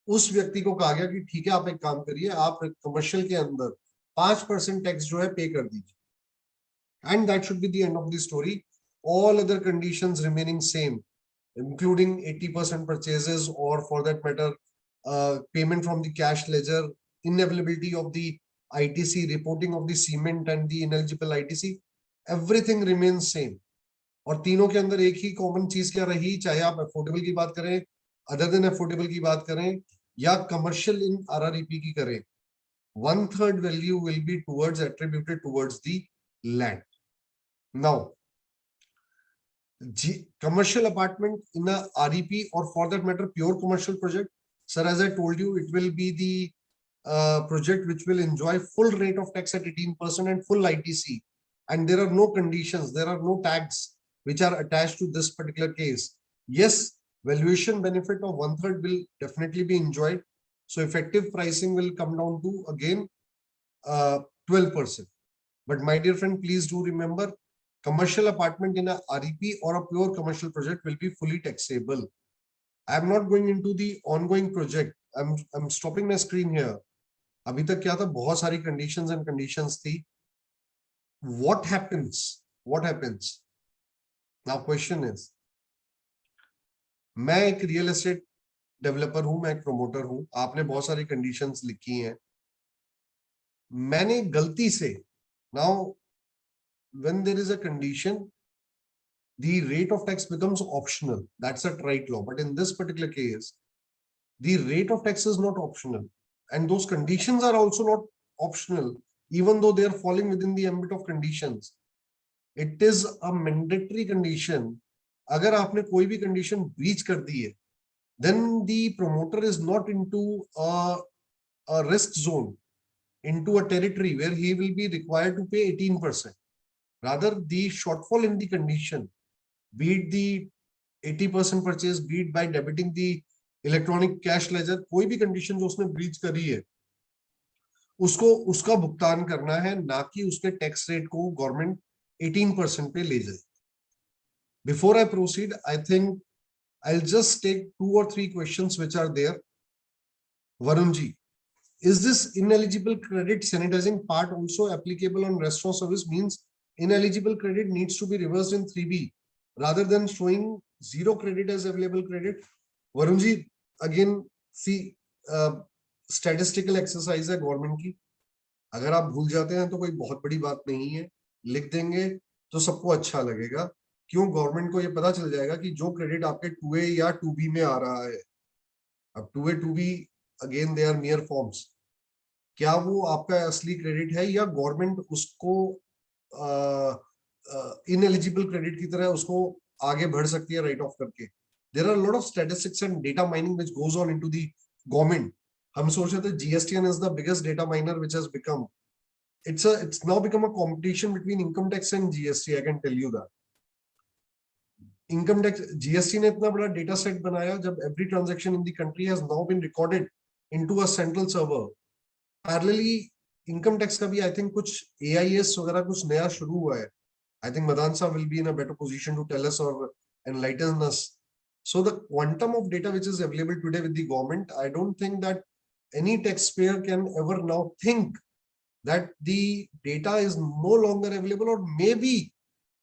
उस व्यक्ति को कहा गया कि ठीक है आप एक काम करिए, आप कमर्शियल के अंदर 5% टैक्स जो है पे कर दीजिए, and that should be the end of the story. All other conditions remaining same, including 80% purchases, or for that matter payment from the cash ledger, inavailability of the ITC, reporting of the cement and the ineligible ITC, everything remains same. और तीनों के अंदर एक ही common चीज क्या रही, चाहे आप अफोर्डेबल की बात करें, अदर देन अफोर्डेबल की बात करें, या कमर्शियल इन RREP की करें, 1/3 value will be towards attributed towards the land. Now commercial apartment in a REP, or for that matter pure commercial project, sir, as I told you, it will be the project which will enjoy full rate of tax at 18% and full ITC, and there are no conditions, there are no tags which are attached to this particular case. Yes, valuation benefit of 1/3 will definitely be enjoyed, so effective pricing will come down to again 12%. But my dear friend, please do remember, commercial apartment in a REP or a pure commercial project will be fully taxable. I am not going into the ongoing project. I'm stopping my screen here. अभी तक क्या था, बहुत सारी conditions and conditions थी. What happens? What happens? Now question is, मैं एक real estate developer हूं, मैं एक प्रमोटर हूं, आपने बहुत सारी कंडीशंस लिखी हैं, मैंने गलती से, now when there is a condition, the rate of tax becomes optional. That's a right law. But in this particular case, the rate of tax is not optional. And those conditions are also not optional, even though they are falling within the ambit of conditions. It is a mandatory condition. Agar aapne koi bhi condition breach kar di hai, then the promoter is not into a risk zone, into a territory where he will be required to pay 18%. Rather, the shortfall in the condition, be it the 80% purchase, be it by debiting the electronic cash ledger, कोई भी condition जो उसने breach करी है, उसको उसका भुगतान करना है, ना कि उसके tax rate को government 18% पे ले जाए. Before I proceed, I think I'll just take 2 or 3 questions which are there. Varun ji, is this ineligible credit sanitizing part also applicable on restaurant service? Means ineligible credit needs to be reversed in 3B rather than showing 0 credit as available credit. Varun ji, again, see, statistical exercise है government की. अगर आप भूल जाते हैं तो कोई बहुत बड़ी बात नहीं है, लिख देंगे तो सबको अच्छा लगेगा. क्यों? गवर्नमेंट को ये पता चल जाएगा कि जो क्रेडिट आपके 2A या 2B में आ रहा है, अब 2A 2B again they are mere forms, क्या वो आपका असली क्रेडिट है या गवर्नमेंट उसको इनएलिजिबल क्रेडिट की तरह उसको आगे बढ़ सकती है राइट ऑफ करके. There are lot of statistics and data mining which goes on into the government. हम सोच रहे थे GSTN is the biggest data miner which has become, it's now become a competition between income tax and GST. I can tell you that. Income tax, GST ने इतना बड़ा data set बनाया, जब every transaction in the country has now been recorded into a central server. Parallelly, income tax का भी I think कुछ AIS वगैरह कुछ नया शुरू हुआ है. I think Madan sir will be in a better position to tell us or enlighten us. So the quantum of data which is available today with the government, I don't think that any taxpayer can ever now think that the data is no longer available, or maybe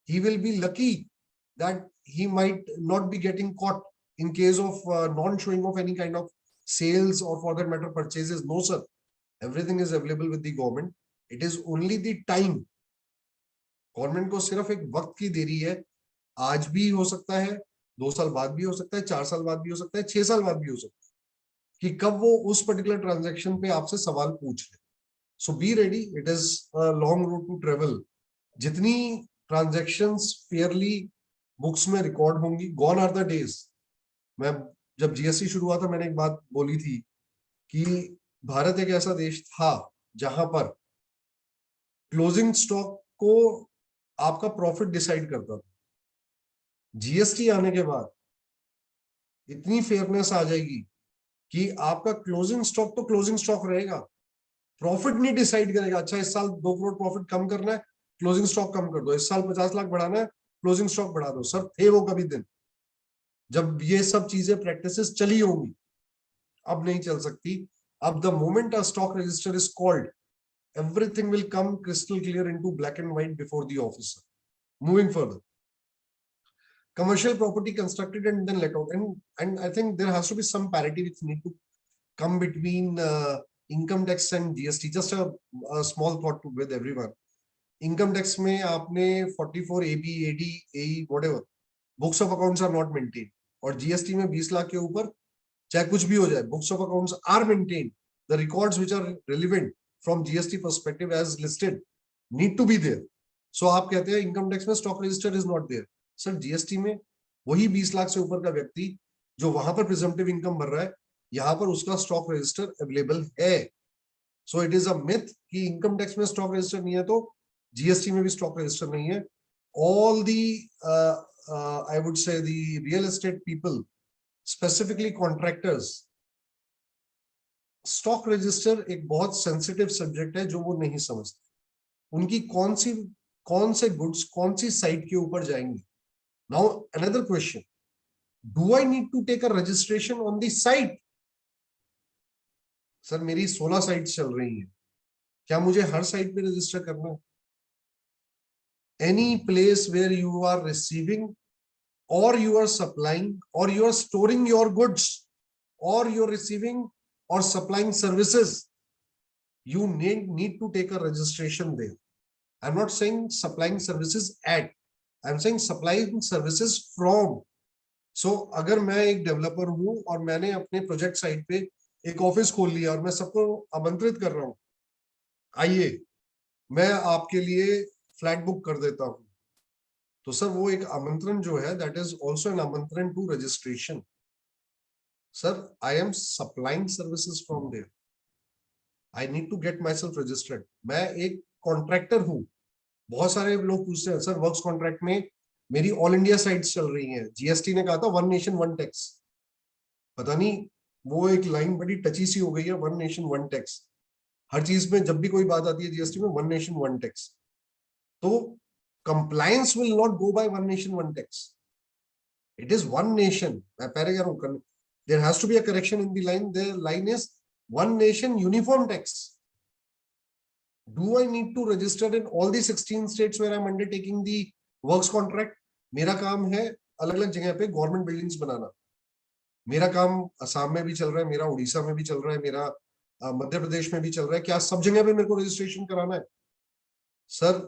he will be lucky that he might not be getting caught in case of non-showing of any kind of sales or for that matter purchases. No sir, everything is available with the government. It is only the time. Government को सिर्फ एक वक्त की देरी है. आज भी हो सकता है, 2 साल बाद भी हो सकता है, 4 साल बाद भी हो सकता है, 6 साल बाद भी हो सकता है कि कब वो उस पर्टिकुलर ट्रांजैक्शन पे आपसे सवाल पूछ ले. So be ready, it is a long road to travel. जितनी ट्रांजैक्शंस फेयरली बुक्स में रिकॉर्ड होंगी, गॉन आर द डेज. मैं जब GST शुरू हुआ था, मैंने एक बात बोली थी कि भारत एक ऐसा देश था जहां पर क्लोजिंग स्टॉक को आपका प्रॉफिट डिसाइड करता था. GST आने के बाद इतनी फेयरनेस आ जाएगी कि आपका क्लोजिंग स्टॉक तो क्लोजिंग स्टॉक रहेगा, प्रॉफिट नहीं डिसाइड करेगा. अच्छा, इस साल 2 करोड़ प्रॉफिट कम करना है, क्लोजिंग स्टॉक कम कर दो, इस साल 50 लाख बढ़ाना है, क्लोजिंग स्टॉक बढ़ा दो। सर थे वो कभी दिन जब ये सब चीजें प्रैक्टिसेस चली होंगी, अब नहीं चल सकती। अब the moment a stock register is called, everything will come crystal clear into black and white before the officer. Moving further, commercial property constructed and then let out, and I think there has to be some parity which need to come between income tax and GST. Just a small thought with everyone. Income tax में आपने 44 AB, AD, AE, whatever books of accounts are not maintained, और GST में 20 लाख के ऊपर चाहे कुछ भी हो जाए, books of accounts are maintained. The records which are relevant from GST perspective as listed need to be there. So आप कहते हैं income tax में stock register is not there. Sir GST में वही 20 लाख से ऊपर का व्यक्ति जो वहां पर presumptive income भर रहा है, यहाँ पर उसका stock register available है. So it is a myth कि income tax में stock register नहीं है तो GST में भी stock register नहीं है. All the I would say the real estate people, specifically contractors, stock register एक बहुत सेंसिटिव सब्जेक्ट है जो वो नहीं समझते. उनकी कौन से गुड्स कौन सी साइट के ऊपर जाएंगे. Now another question, do I need to take a registration on the site? Sir मेरी 16 साइट चल रही हैं, क्या मुझे हर साइट पे रजिस्टर करना है? Any place where you are receiving और यू आर सप्लाइंग और you are storing your goods और you are receiving or supplying services, you need to take a registration there. I'm not saying supplying services at, I'm saying supplying services from. So अगर मैं एक developer हूं और मैंने अपने project site पे एक ऑफिस खोल लिया और मैं सबको आमंत्रित कर रहा हूं, आइए मैं आपके लिए फ्लैट बुक कर देता हूं, तो सर वो एक आमंत्रण जो है, that is also an आमंत्रण to registration. Sir, I am supplying services from there. I need to get myself registered. मैं एक कॉन्ट्रैक्टर हूँ. बहुत सारे लोग पूछते हैं सर वर्क्स कॉन्ट्रैक्ट में मेरी ऑल इंडिया साइट्स चल रही हैं, जीएसटी ने कहा था वन नेशन वन टैक्स. पता नहीं वो एक लाइन बड़ी टची सी हो गई है, वन नेशन वन टैक्स. हर चीज में जब भी कोई बात आती है जीएसटी में, वन नेशन वन टैक्स. तो compliance will not go by one nation one tax. It is one nation. मैं पहले कह रहा हूँ, there has to be a correction in the line. The line is one nation uniform tax. Do I need to register in all the 16 states where I'm undertaking the works contract? मेरा काम है अलग अलग जगह पे government buildings बनाना. मेरा काम असम में भी चल रहा है, मेरा उड़ीसा में भी चल रहा है, मेरा मध्य प्रदेश में भी चल रहा है. क्या सब जगह पे मेरे को रजिस्ट्रेशन कराना है? सर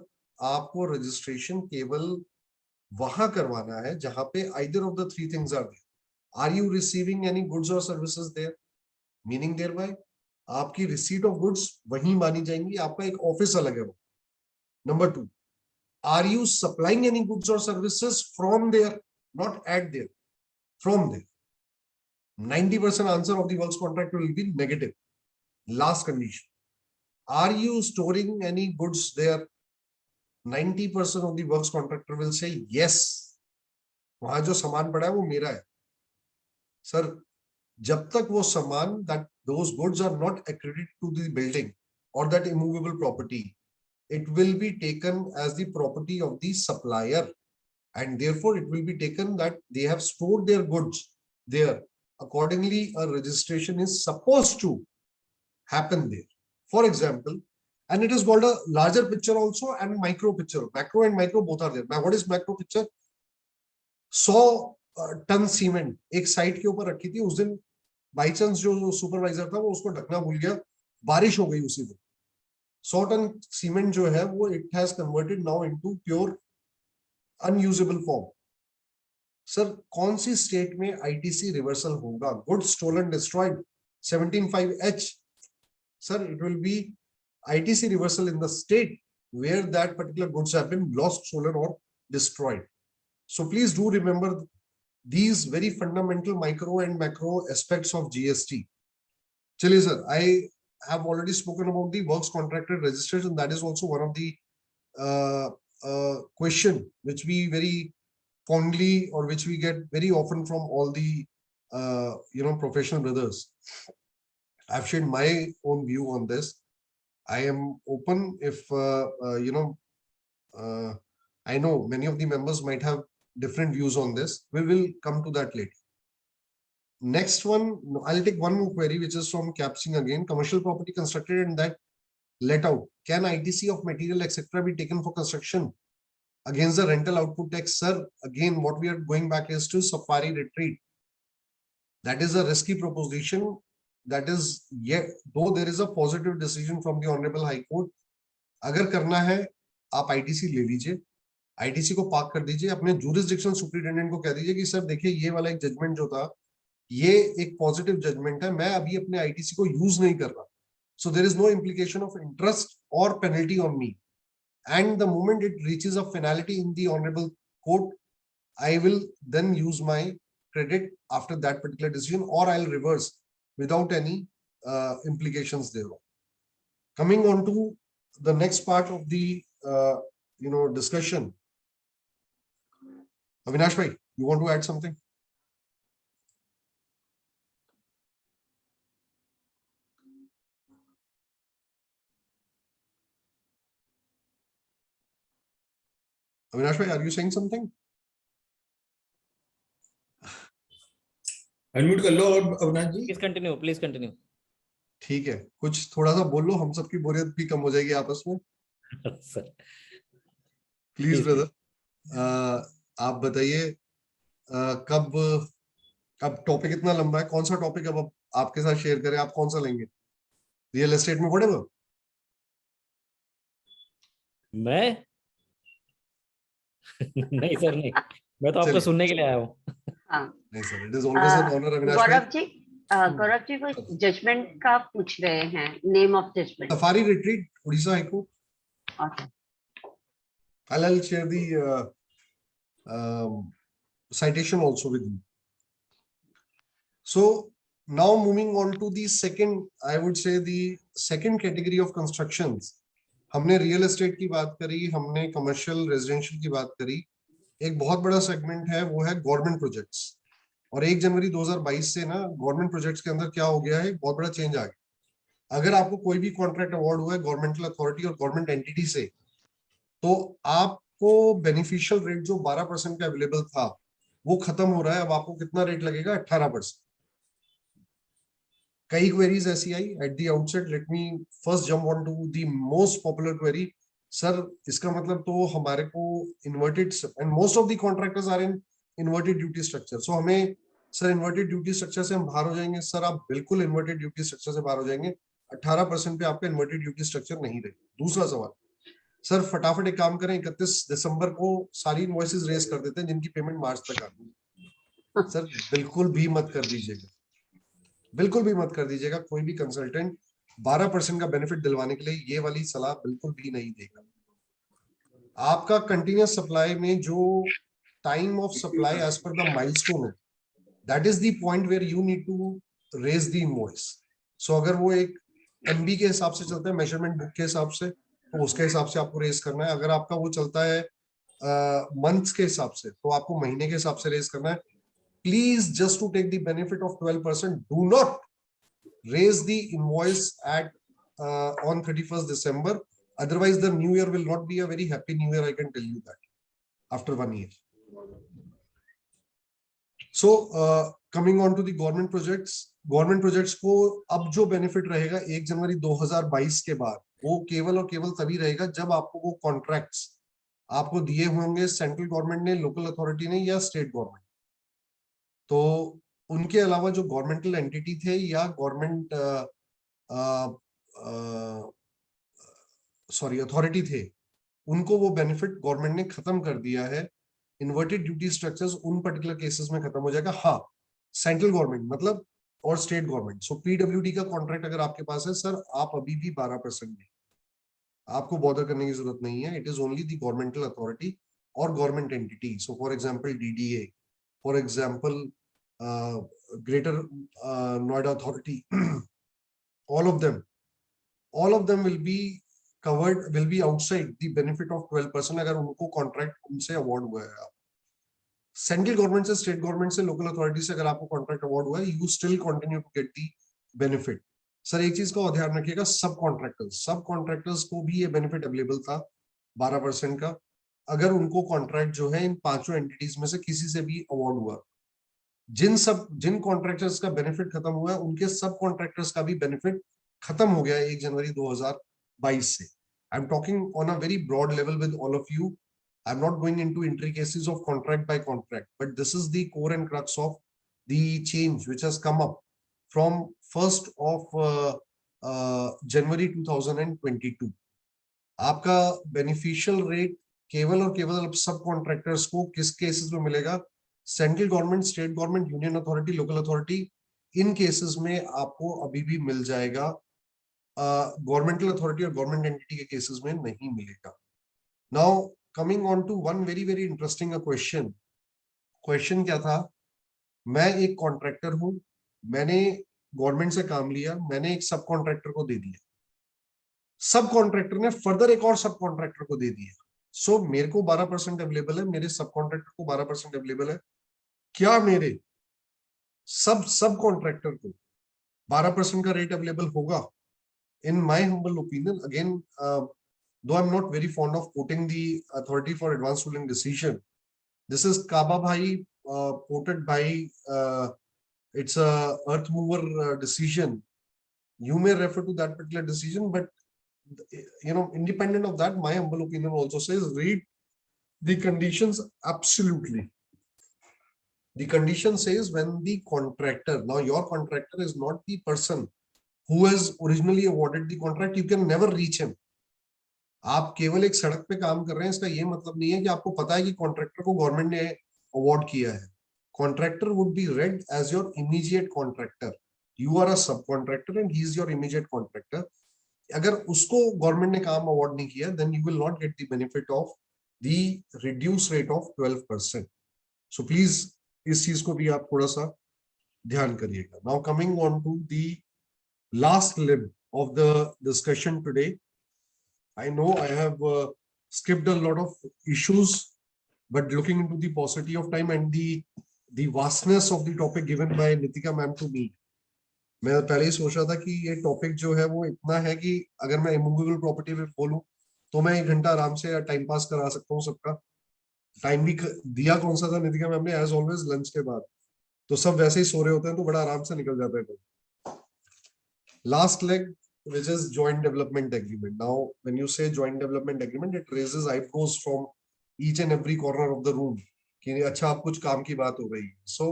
आपको रजिस्ट्रेशन केवल वहां करवाना है जहां पे either of the three things are there. Are you receiving any goods or services there? Meaning thereby आपकी receipt of goods वहीं मानी जाएंगी, आपका एक ऑफिस अलग है वो. Number 2, are you supplying any goods or services from there? Not at there, from there. 90% answer of the works contract will be negative. Last condition, are you storing any goods there? 90% of the works contractor will say yes. वहां जो सामान पड़ा है वो मेरा है. Sir, जब तक वो सामान, that those goods are not accredited to the building or that immovable property, it will be taken as the property of the supplier, and therefore it will be taken that they have stored their goods there. Accordingly, a registration is supposed to happen there. For example, and it is called a larger picture also and micro picture. Macro and micro both are there. Now, what is macro picture? 100 ton cement एक site के ऊपर रखी थी. उस दिन by chance जो supervisor था वो उसको ढकना भूल गया, बारिश हो गई उसी दिन. 100 टन सीमेंट जो है वो it has converted now into pure unusable form. Sir कौन सी स्टेट में आईटीसी रिवर्सल होगा? Goods stolen destroyed 17(5)(h. Sir it will be ITC reversal in the state where that particular goods have been lost, stolen or destroyed. So please do remember these very fundamental micro and macro aspects of GST. Chaliye sir, I have already spoken about the works contracted registration. That is also one of the question which we very fondly or which we get very often from all the professional brothers. I've shared my own view on this. I am open if I know many of the members might have different views on this. We will come to that later. Next one, I'll take one more query, which is from Capsing again. Commercial property constructed and that let out. Can ITC of material, etc. be taken for construction against the rental output tax? Sir, again, what we are going back is to Safari Retreat. That is a risky proposition. That is, yet, though there is a positive decision from the Honorable High Court, अगर करना है आप ITC ले लीजिए, ITC को park कर दीजिए, अपने jurisdiction superintendent को कह दीजिए कि सर देखिए ये वाला एक जजमेंट जो था ये एक पॉजिटिव जजमेंट है, मैं अभी अपने ITC को यूज नहीं कर रहा, so there is no implication of interest or penalty on me, and the moment it reaches a finality in the Honorable Court, I will then use my credit after that particular decision, or I'll reverse without any implications thereof. Coming on to the next part of the discussion, Avinash bhai, you want to add something? Avinash bhai, are you saying something? Unmute कर लो Avinash ji. Please continue. ठीक है, कुछ थोड़ा सा बोल लो, हम सबकी बोरियत भी कम हो जाएगी आपस में. प्लीज ब्रदर, आप बताइए कब टॉपिक इतना लंबा है, कौन सा टॉपिक अब आपके साथ शेयर करें, आप कौन सा लेंगे? रियल एस्टेट में व्हाटएवर. मैं नहीं सर, नहीं, मैं तो आपको सुनने के लिए आया हूँ. नहीं sir, it is always an honour. Avinash भाई, गौरव जी वो जजमेंट का पूछ रहे हैं, name of judgment. Safari Retreat, Orissa high court. I'll share the citation also with you. So now moving on to the second, I would say the second category of constructions. हमने real estate की बात करी, हमने commercial residential की बात करी. एक बहुत बड़ा सेगमेंट है, वो है गवर्नमेंट प्रोजेक्ट्स. और 1 जनवरी 2022 से ना गवर्नमेंट प्रोजेक्ट्स के अंदर क्या हो गया है, बहुत बड़ा चेंज आ गया. अगर आपको कोई भी कॉन्ट्रैक्ट अवार्ड हुआ है गवर्नमेंटल अथॉरिटी और गवर्नमेंट एंटिटी से, तो आपको बेनिफिशियल रेट जो 12% का अवेलेबल था वो खत्म हो रहा है. अब आपको कितना रेट लगेगा? 18%. कई क्वेरीज ऐसी आई at the outset. Let me first jump on to the most popular query. Sir इसका मतलब तो हमारे को inverted, and most of the contractors are in inverted duty structure. So हमें सर इन्वर्टेड ड्यूटी स्ट्रक्चर से हम बाहर हो जाएंगे. सर आप बिल्कुल इन्वर्टेड ड्यूटी स्ट्रक्चर से बाहर हो जाएंगे. 18% पे आपका इन्वर्टेड ड्यूटी स्ट्रक्चर नहीं रहेगा. दूसरा सवाल, सर फटाफट एक काम करें, 31 दिसंबर को सारी इनवॉइसेस रेज कर देते हैं जिनकी पेमेंट मार्च तक आ गई. सर बिल्कुल भी मत कर दीजिएगा, बिल्कुल भी मत कर दीजिएगा. कोई भी कंसल्टेंट 12% का बेनिफिट दिलवाने के लिए ये वाली सलाह बिल्कुल भी नहीं देगा. आपका कंटिन्यूअस सप्लाई में जो time of supply as per the milestone है, that is the point where you need to raise the invoice. So अगर वो एक एमबी के हिसाब से चलता है, मेजरमेंट बुक के हिसाब से, तो उसके हिसाब से आपको रेज करना है. अगर आपका वो चलता है मंथ्स के हिसाब से, तो आपको महीने के हिसाब से रेज करना है. Please just to take the benefit of 12%, do not raise the invoice at on 31st December. Otherwise the new year will not be a very happy new year, I can tell you that, after 1 year. So coming on to the government projects को अब जो benefit रहेगा 1 जनवरी 2022 के बाद, वो केवल और केवल तभी रहेगा जब आपको वो कॉन्ट्रैक्ट्स आपको दिए होंगे सेंट्रल गवर्नमेंट ने, लोकल अथॉरिटी ने या स्टेट गवर्नमेंट. तो उनके अलावा जो गवर्नमेंटल एंटिटी थे या गवर्नमेंट अथॉरिटी थे, उनको वो बेनिफिट गवर्नमेंट ने खत्म कर दिया है. इन्वर्टेड ड्यूटी स्ट्रक्चर्स उन पर्टिकुलर केसेस में खत्म हो जाएगा. हाँ, सेंट्रल गवर्नमेंट मतलब और स्टेट गवर्नमेंट. सो पीडब्ल्यूडी का कॉन्ट्रैक्ट अगर आपके पास है, सर आप अभी भी 12% में, आपको बॉदर करने की जरूरत नहीं है. It is only the governmental authority और government entity. So for example DDA, for example greater Noida authority, all of them will be covered, will be outside the benefit of 12% अगर उनको कॉन्ट्रैक्ट उनसे अवार्ड हुआ है. आप सेंट्रल गवर्नमेंट से, state government से, local authority से अगर आपको कॉन्ट्रैक्ट अवार्ड हुआ है, you still continue to get the benefit. Sir एक चीज का ध्यान रखिएगा, सब कॉन्ट्रैक्टर्स को भी ये बेनिफिट अवेलेबल था 12% का. अगर उनको कॉन्ट्रैक्ट जो है इन 5 एंटिटीज में से किसी से भी अवार्ड हुआ, जिन कॉन्ट्रैक्टर्स का बेनिफिट खत्म हुआ है उनके सब कॉन्ट्रैक्टर्स का भी बेनिफिट खत्म हो गया 1 जनवरी 2022 से. I am talking on a very broad level with all of you. I am not going into intricacies of contract by contract, but this is the core and crux of the change which has come up from 1st of January 2022. आपका beneficial rate केवल और केवल अब सब contractors को किस cases में मिलेगा? Central government, state government, union authority, local authority, इन केसेस में आपको अभी भी मिल जाएगा. गवर्नमेंटल अथॉरिटी और गवर्नमेंट एंटिटी के केसेस में नहीं मिलेगा. Now coming on to one very very interesting question क्या था? मैं एक कॉन्ट्रैक्टर हूं, मैंने गवर्नमेंट से काम लिया, मैंने एक सब कॉन्ट्रैक्टर को दे दिया, सब कॉन्ट्रैक्टर ने फर्दर एक और सब कॉन्ट्रैक्टर को दे दिया. सो मेरे को 12% अवेलेबल है, मेरे सब कॉन्ट्रैक्टर को 12% अवेलेबल है. क्या मेरे सब कॉन्ट्रैक्टर को 12% का रेट अवेलेबल होगा? In my humble opinion, again though I'm not very fond of quoting the authority for advanced ruling decision, this is Kaba Bhai quoted by it's a earth mover decision. You may refer to that particular decision, but you know, independent of that, my humble opinion also says read the conditions absolutely. The condition says when the contractor, now your contractor is not the person who has originally awarded the contract, you can never reach him. आप केवल एक सड़क पे काम कर रहे हैं, इसका ये मतलब नहीं है कि आपको पता है कि कॉन्ट्रैक्टर को गवर्नमेंट ने अवार्ड किया है. Contractor would be read as your immediate contractor. You are a sub contractor and he is your immediate contractor. अगर उसको गवर्नमेंट ने काम अवार्ड नहीं किया, then you will not get the benefit of the reduce rate of 12%. So please इस चीज को भी आप थोड़ा सा ध्यान करिएगा. Now coming on to the last limb of the discussion today. I know I have skipped a lot of issues, but looking into the paucity of time and the vastness of the topic given by Nitika ma'am to me, मैं पहले ही सोच रहा था कि ये topic जो है वो इतना है कि अगर मैं इमूवेबल प्रॉपर्टी पे बोलूं तो मैं 1 घंटा आराम से टाइम पास करा सकता हूँ. सबका टाइम भी दिया कौन सा था नितिका मैम ने? एज ऑलवेज लंच के बाद. तो सब वैसे ही सो रहे होते हैं तो बड़ा आराम से निकल जाता है. Last leg, which is joint development agreement. Now, when you say joint development agreement, it raises eyebrows from each and every corner of the room. कि अच्छा आप कुछ काम की बात हो गई. So,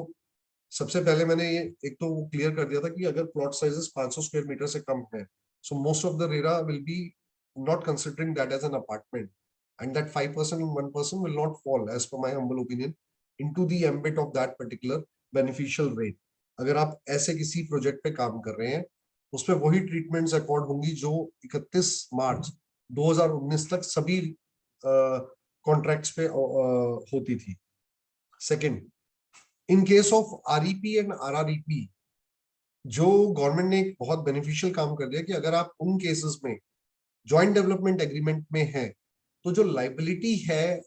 सबसे पहले मैंने ये एक तो क्लियर कर दिया था कि अगर प्लॉट साइजेस 500 स्क्वायर मीटर से कम है, so most of the RERA will be not considering that as an apartment, and that 5% and 1% will not fall, as per my humble opinion, into the ambit of that particular beneficial rate. अगर आप ऐसे किसी project पे काम कर रहे हैं, उसमें वही ट्रीटमेंट्स अकॉर्ड होंगी जो 31 मार्च 2019 तक सभी कॉन्ट्रैक्ट्स पे होती थी. Second, in case of REP and RREP, जो गवर्नमेंट ने एक बहुत बेनिफिशियल काम कर दिया कि अगर आप उन केसेस में जॉइंट डेवलपमेंट एग्रीमेंट में है तो जो लाइबिलिटी है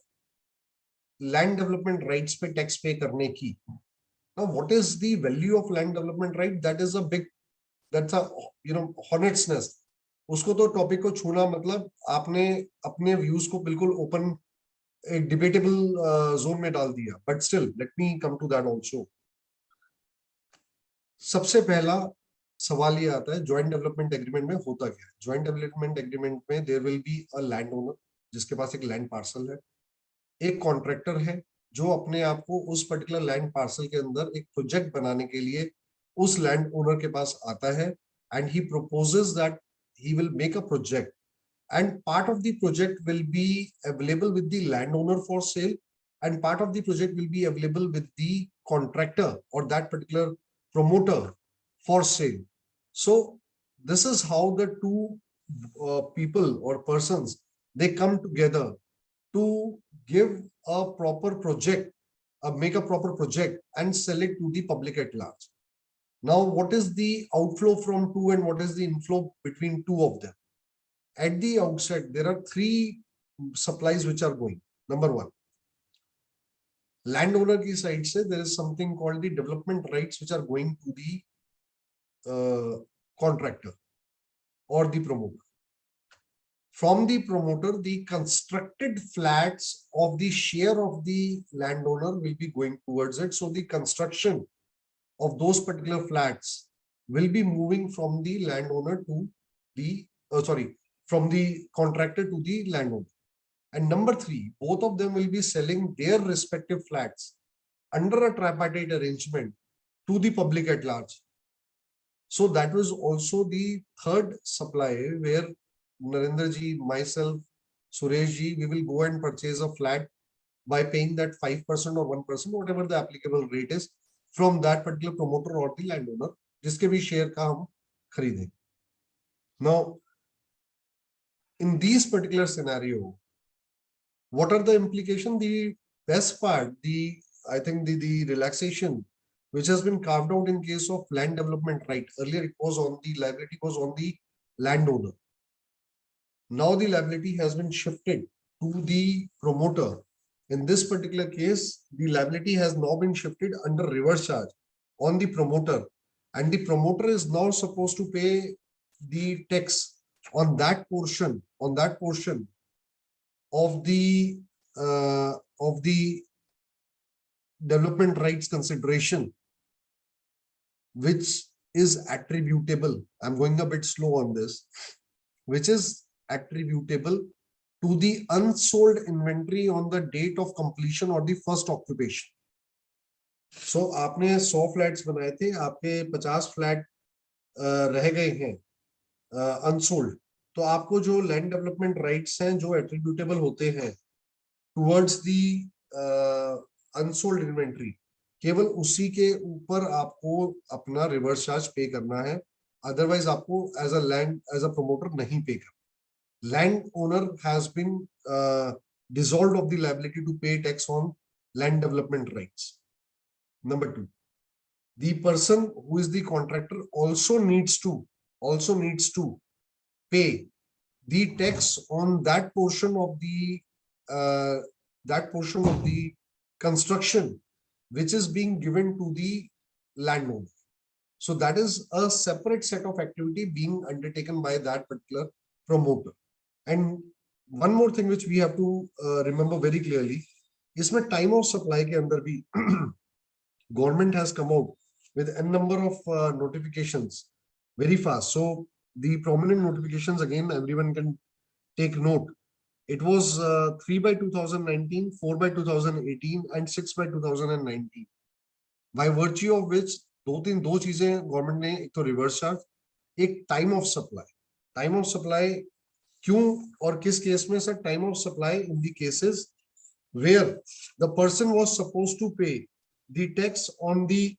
लैंड डेवलपमेंट राइट्स पे टैक्स पे करने की, what is the value of land development right? That is a big, that's a hornet's nest. उसको तो टॉपिक को छूना मतलब आपने अपने व्यूज को बिल्कुल ओपन एक डिबेटेबल जोन में डाल दिया. But still let me come to that also. सबसे पहला सवाल ये आता है जॉइंट डेवलपमेंट एग्रीमेंट में होता क्या है? जॉइंट डेवलपमेंट एग्रीमेंट में there will be a land owner जिसके पास एक लैंड पार्सल है, एक कॉन्ट्रैक्टर है जो अपने आप को उस पर्टिकुलर लैंड पार्सल के अंदर एक प्रोजेक्ट बनाने के लिए उस लैंड ओनर के पास आता है, and he proposes that he will make a project, and part of the project will be available with the landowner for sale, and part of the project will be available with the contractor or that particular promoter for sale. So this is how the two people or persons, they come together to give a proper project, make a proper project and sell it to the public at large. Now, what is the outflow from two and what is the inflow between two of them? At the outset, there are 3 supplies which are going. Number 1, landowner ki side se there is something called the development rights which are going to the contractor or the promoter. from the promoter, the constructed flats of the share of the landowner will be going towards it. So the construction of those particular flats will be moving from the landowner to the, from the contractor to the landowner. And number three, both of them will be selling their respective flats under a tripartite arrangement to the public at large. So that was also the third supply where Narendra ji, myself, Suresh ji, we will go and purchase a flat by paying that 5% or 1%, whatever the applicable rate is, from that particular promoter or the landowner, जिसके भी share का हम खरीदें. Now, in these particular scenario, what are the implications? The best part, I think the relaxation which has been carved out in case of land development right. Earlier it was on the liability was on the landowner. Now the liability has been shifted to the promoter. In this particular case, the liability has now been shifted under reverse charge on the promoter, and the promoter is now supposed to pay the tax on that portion of the development rights consideration, which is attributable. I'm going a bit slow on this, which is attributable to the unsold inventory on the date of completion or the first occupation. So आपने 100 flats बनाए थे, आपके 50 flat रह गए हैं unsold, तो आपको जो land development rights हैं जो attributable होते हैं towards the unsold inventory, केवल उसी के ऊपर आपको अपना reverse charge pay करना है, otherwise आपको as a promoter नहीं pay करना. Landowner has been dissolved of the liability to pay tax on land development rights. Number two, the person who is the contractor also needs to pay the tax on that portion of the construction which is being given to the landowner. So that is a separate set of activity being undertaken by that particular promoter. And one more thing which we have to remember very clearly, इसमें time of supply के अंदर भी government has come out with a number of notifications very fast. So the prominent notifications, again, everyone can take note. It was 3 by 2019, 4 by 2018, and 6 by 2019. By virtue of which दो चीजें government ने, एक तो reverse charge, एक time of supply. Time of supply क्यों और किस case में sir? Time of supply in the cases where the person was supposed to pay the tax on the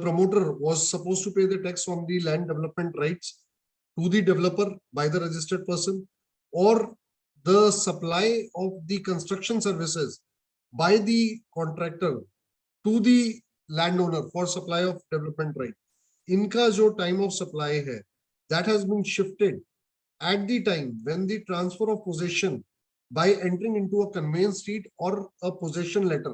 promoter was supposed to pay the tax on the land development rights to the developer by the registered person, or the supply of the construction services by the contractor to the landowner for supply of development right. इनका जो time of supply है, that has been shifted at the time when the transfer of possession by entering into a conveyance deed or a possession letter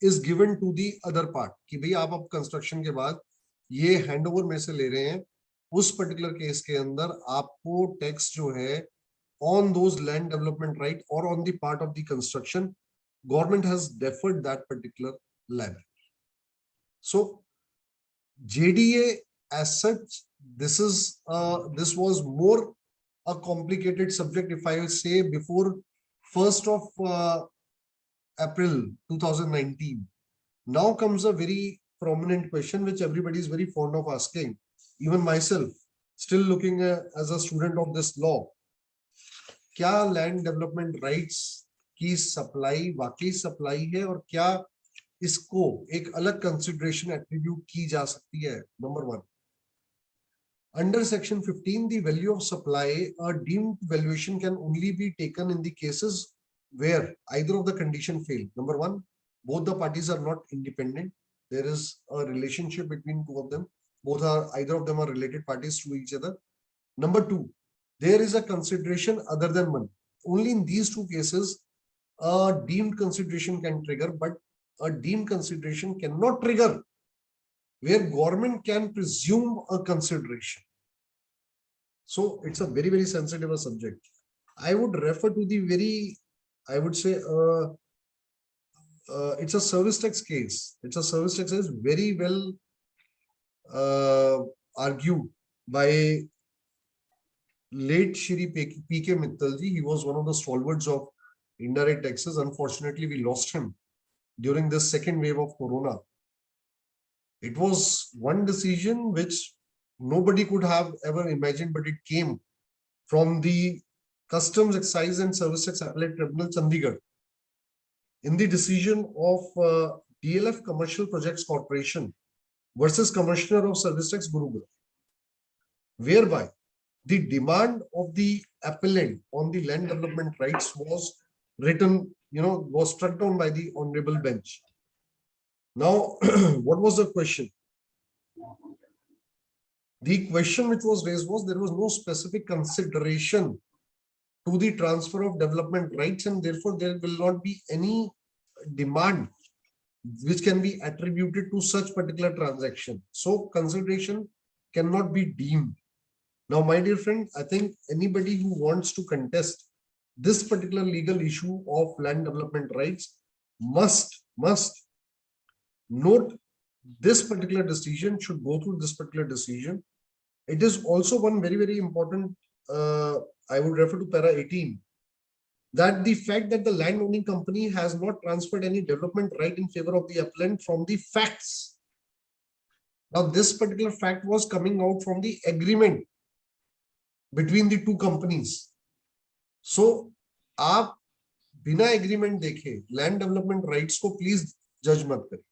is given to the other part. कि भाई आप अब construction के बाद ये handover में से ले रहे हैं, उस particular case के अंदर आपको tax जो है on those land development right or on the part of the construction, government has deferred that particular liability. So JDA as such, this was more a complicated subject, if I will say, before 1st of April 2019. Now comes a very prominent question which everybody is very fond of asking, even myself, still looking as a student of this law. क्या land development rights की supply वाकई supply है और क्या इसको एक अलग consideration attribute की जा सकती है? Number one, under section 15, the value of supply, a deemed valuation can only be taken in the cases where either of the condition fail. Number one, both the parties are not independent. There is a relationship between two of them. Either of them are related parties to each other. Number two, there is a consideration other than one. Only in these two cases, a deemed consideration can trigger, but a deemed consideration cannot trigger where government can presume a consideration. So it's a very, very sensitive subject. I would refer to the very, I would say, it's a service tax case. It's a service tax case very well argued by late Shri P.K. Mittalji. He was one of the stalwarts of indirect taxes. Unfortunately, we lost him during this second wave of Corona. It was one decision which nobody could have ever imagined, but it came from the Customs, Excise and Service Tax Appellate Tribunal, Chandigarh, in the decision of DLF Commercial Projects Corporation versus Commissioner of Service Tax, Gurugram, whereby the demand of the appellant on the land development rights was written, was struck down by the honorable bench. Now, what was the question? The question which was raised was there was no specific consideration to the transfer of development rights, and therefore there will not be any demand which can be attributed to such particular transaction. So consideration cannot be deemed. Now, my dear friend, I think anybody who wants to contest this particular legal issue of land development rights must note this particular decision, should go through this particular decision. It is also one very, very important, I would refer to para 18, that the fact that the land owning company has not transferred any development right in favor of the appellant from the facts. Now, this particular fact was coming out from the agreement between the two companies. So, आप बिना agreement देखे land development rights को please judge मत करें.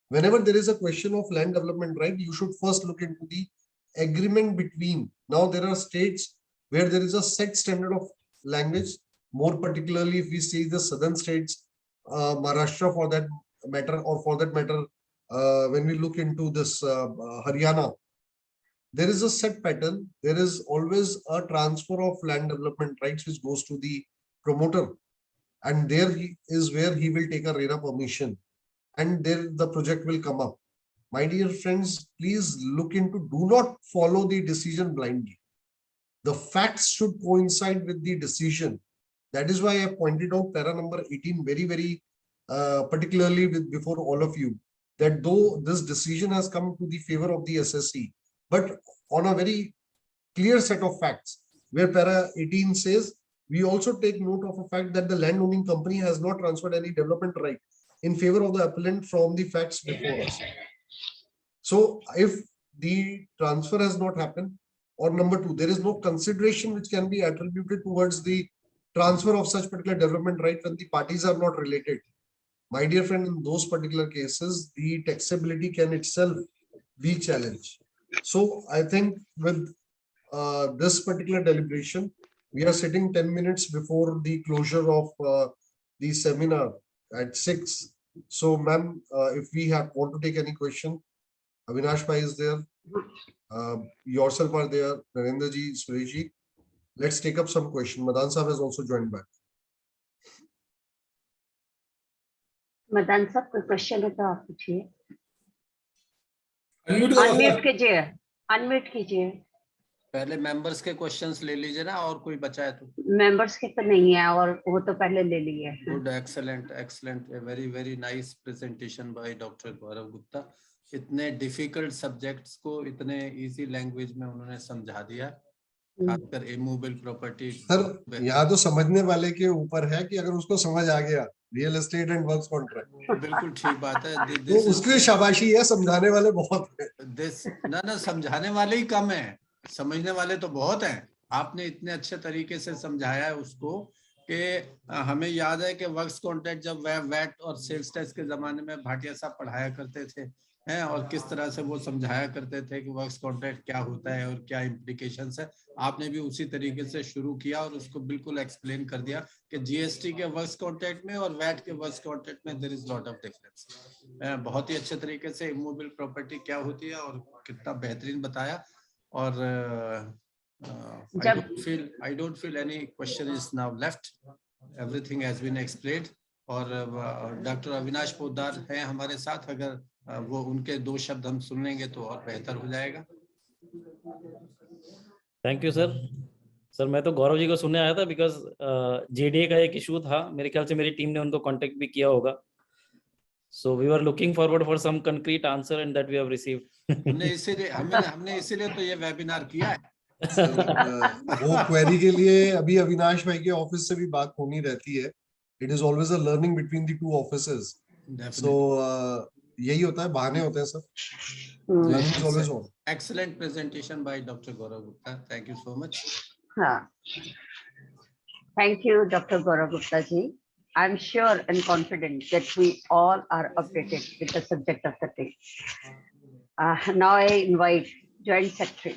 Whenever there is a question of land development right, you should first look into the agreement between. Now, there are states where there is a set standard of language, more particularly if we see the southern states, Maharashtra for that matter, or for that matter, when we look into this Haryana, there is a set pattern. There is always a transfer of land development rights which goes to the promoter, and there is where he will take a RERA permission, and there the project will come up. My dear friends, please look into, do not follow the decision blindly. The facts should coincide with the decision. That is why I pointed out para number 18 very, very particularly before all of you, that though this decision has come to the favor of the SSC, but on a very clear set of facts, where para 18 says, we also take note of the fact that the land owning company has not transferred any development right in favor of the appellant from the facts before us. So if the transfer has not happened, or number two, there is no consideration which can be attributed towards the transfer of such particular development right when the parties are not related. My dear friend, in those particular cases, the taxability can itself be challenged. So I think with this particular deliberation, we are sitting 10 minutes before the closure of the seminar at 6. So ma'am, if we want to take any question, Avinash Bhai is there, yourself are there, Narendra ji, Suresh ji. Let's take up some question. Madan Sahab has also joined back. Madan साहब कोई question है तो आप पूछिए. Unmute कीजिए. पहले members के questions ले लीजिए ना, और कोई बचा है तो. मेंबर्स के तो नहीं है, और वो तो पहले ले लिए. Good, excellent, very very nice presentation by doctor Gaurav Gupta. इतने डिफिकल्ट सब्जेक्ट्स को इतने इजी लैंग्वेज में उन्होंने समझा दिया, खासकर इमूवेबल प्रॉपर्टी. सर, यहाँ तो समझने वाले के ऊपर है कि अगर उसको समझ आ गया real estate and works contract. बिल्कुल ठीक बात है. तो उसके लिए शाबाशी है, समझाने वाले बहुत है. ना समझाने वाले ही कम है, समझने वाले तो बहुत हैं. आपने इतने अच्छे तरीके से समझाया है उसको कि हमें याद है कि वर्क्स कॉन्ट्रैक्ट जब वैट और सेल्स टैक्स के जमाने में भाटिया साहब पढ़ाया करते थे हैं, और किस तरह से वो समझाया करते थे कि वर्क्स कॉन्ट्रैक्ट क्या होता है और क्या इम्प्लीकेशंस है. आपने भी उसी तरीके से शुरू किया और उसको बिल्कुल एक्सप्लेन कर दिया कि जीएसटी के वर्क्स कॉन्ट्रैक्ट में और वैट के वर्क्स कॉन्ट्रैक्ट में there is lot of difference. बहुत ही अच्छे तरीके से इमूवेबल प्रॉपर्टी क्या होती है और कितना बेहतरीन बताया. और I don't feel any question is now left. Everything has been explained. और डॉक्टर अविनाश पोद्दार हैं हमारे साथ, अगर वो उनके 2 शब्द हम सुन लेंगे तो और बेहतर हो जाएगा. Thank you sir. सर मैं तो गौरव जी को सुनने आया था बिकॉज जेडीए का एक इशू था, मेरे ख्याल से मेरी टीम ने उनको कांटेक्ट भी किया होगा। So we are looking forward for some concrete answer and that we have received. हमने इसीलिए तो ये वेबिनार किया है। वो क्वेरी के लिए अभी अविनाश भाई के ऑफिस से भी बात होनी रहती है। It is always a learning between the two offices. So यही होता है, बहाने होते हैं sir. Learning is always on. Excellent presentation by Dr. Gaurav Gupta. Thank you so much. Thank you, Dr. Gaurav Gupta ji. I'm sure and confident that we all are updated with the subject of the day. Now I invite Joint Secretary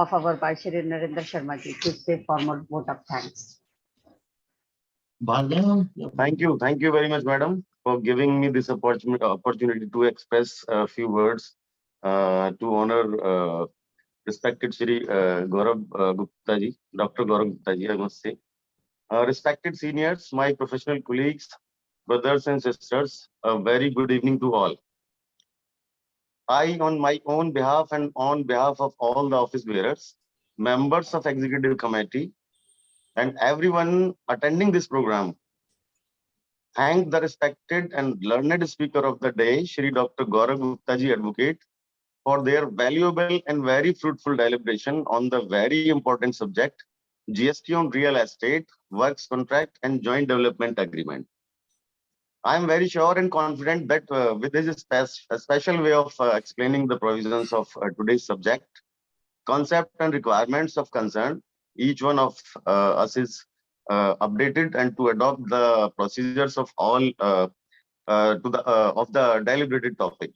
of our Bhai Shri Narendra Sharma ji to say formal vote of thanks. Thank you very much, madam, for giving me this opportunity to express a few words to honor respected Shri Gaurav Gupta ji, Dr. Gaurav Gupta ji, I must say. Respected seniors, my professional colleagues, brothers and sisters, a very good evening to all. I, on my own behalf and on behalf of all the office bearers, members of executive committee, and everyone attending this program, thank the respected and learned speaker of the day, Shri Dr. Gaurav Gupta ji, Advocate, for their valuable and very fruitful deliberation on the very important subject, GST on real estate, works contract and joint development agreement. I am very sure and confident that with this special way of explaining the provisions of today's subject, concept and requirements of concern, each one of us is updated and to adopt the procedures of all of the deliberated topic.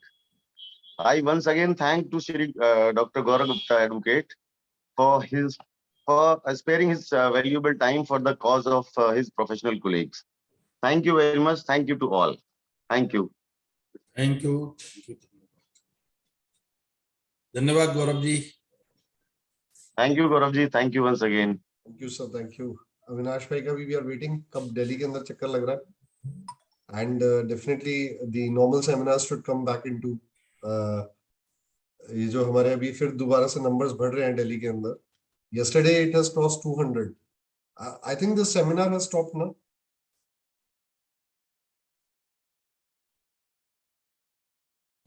I once again thank to Shri Dr. Gaurav Gupta, Advocate, for sparing his valuable time for the cause of his professional colleagues. Thank you very much. Thank you to all. Thank you. Thank you. धन्यवाद Gaurav ji. Thank you, Gaurav ji. Thank you once again. Thank you, sir. Thank you. Avinash भाई का भी we are waiting. कब दिल्ली के अंदर चक्कर लग रहा है? And definitely the normal seminars should come back into ये जो हमारे अभी फिर दोबारा से numbers बढ़ रहे हैं दिल्ली के अंदर. Yesterday it has crossed 200. I think this seminar has stopped now.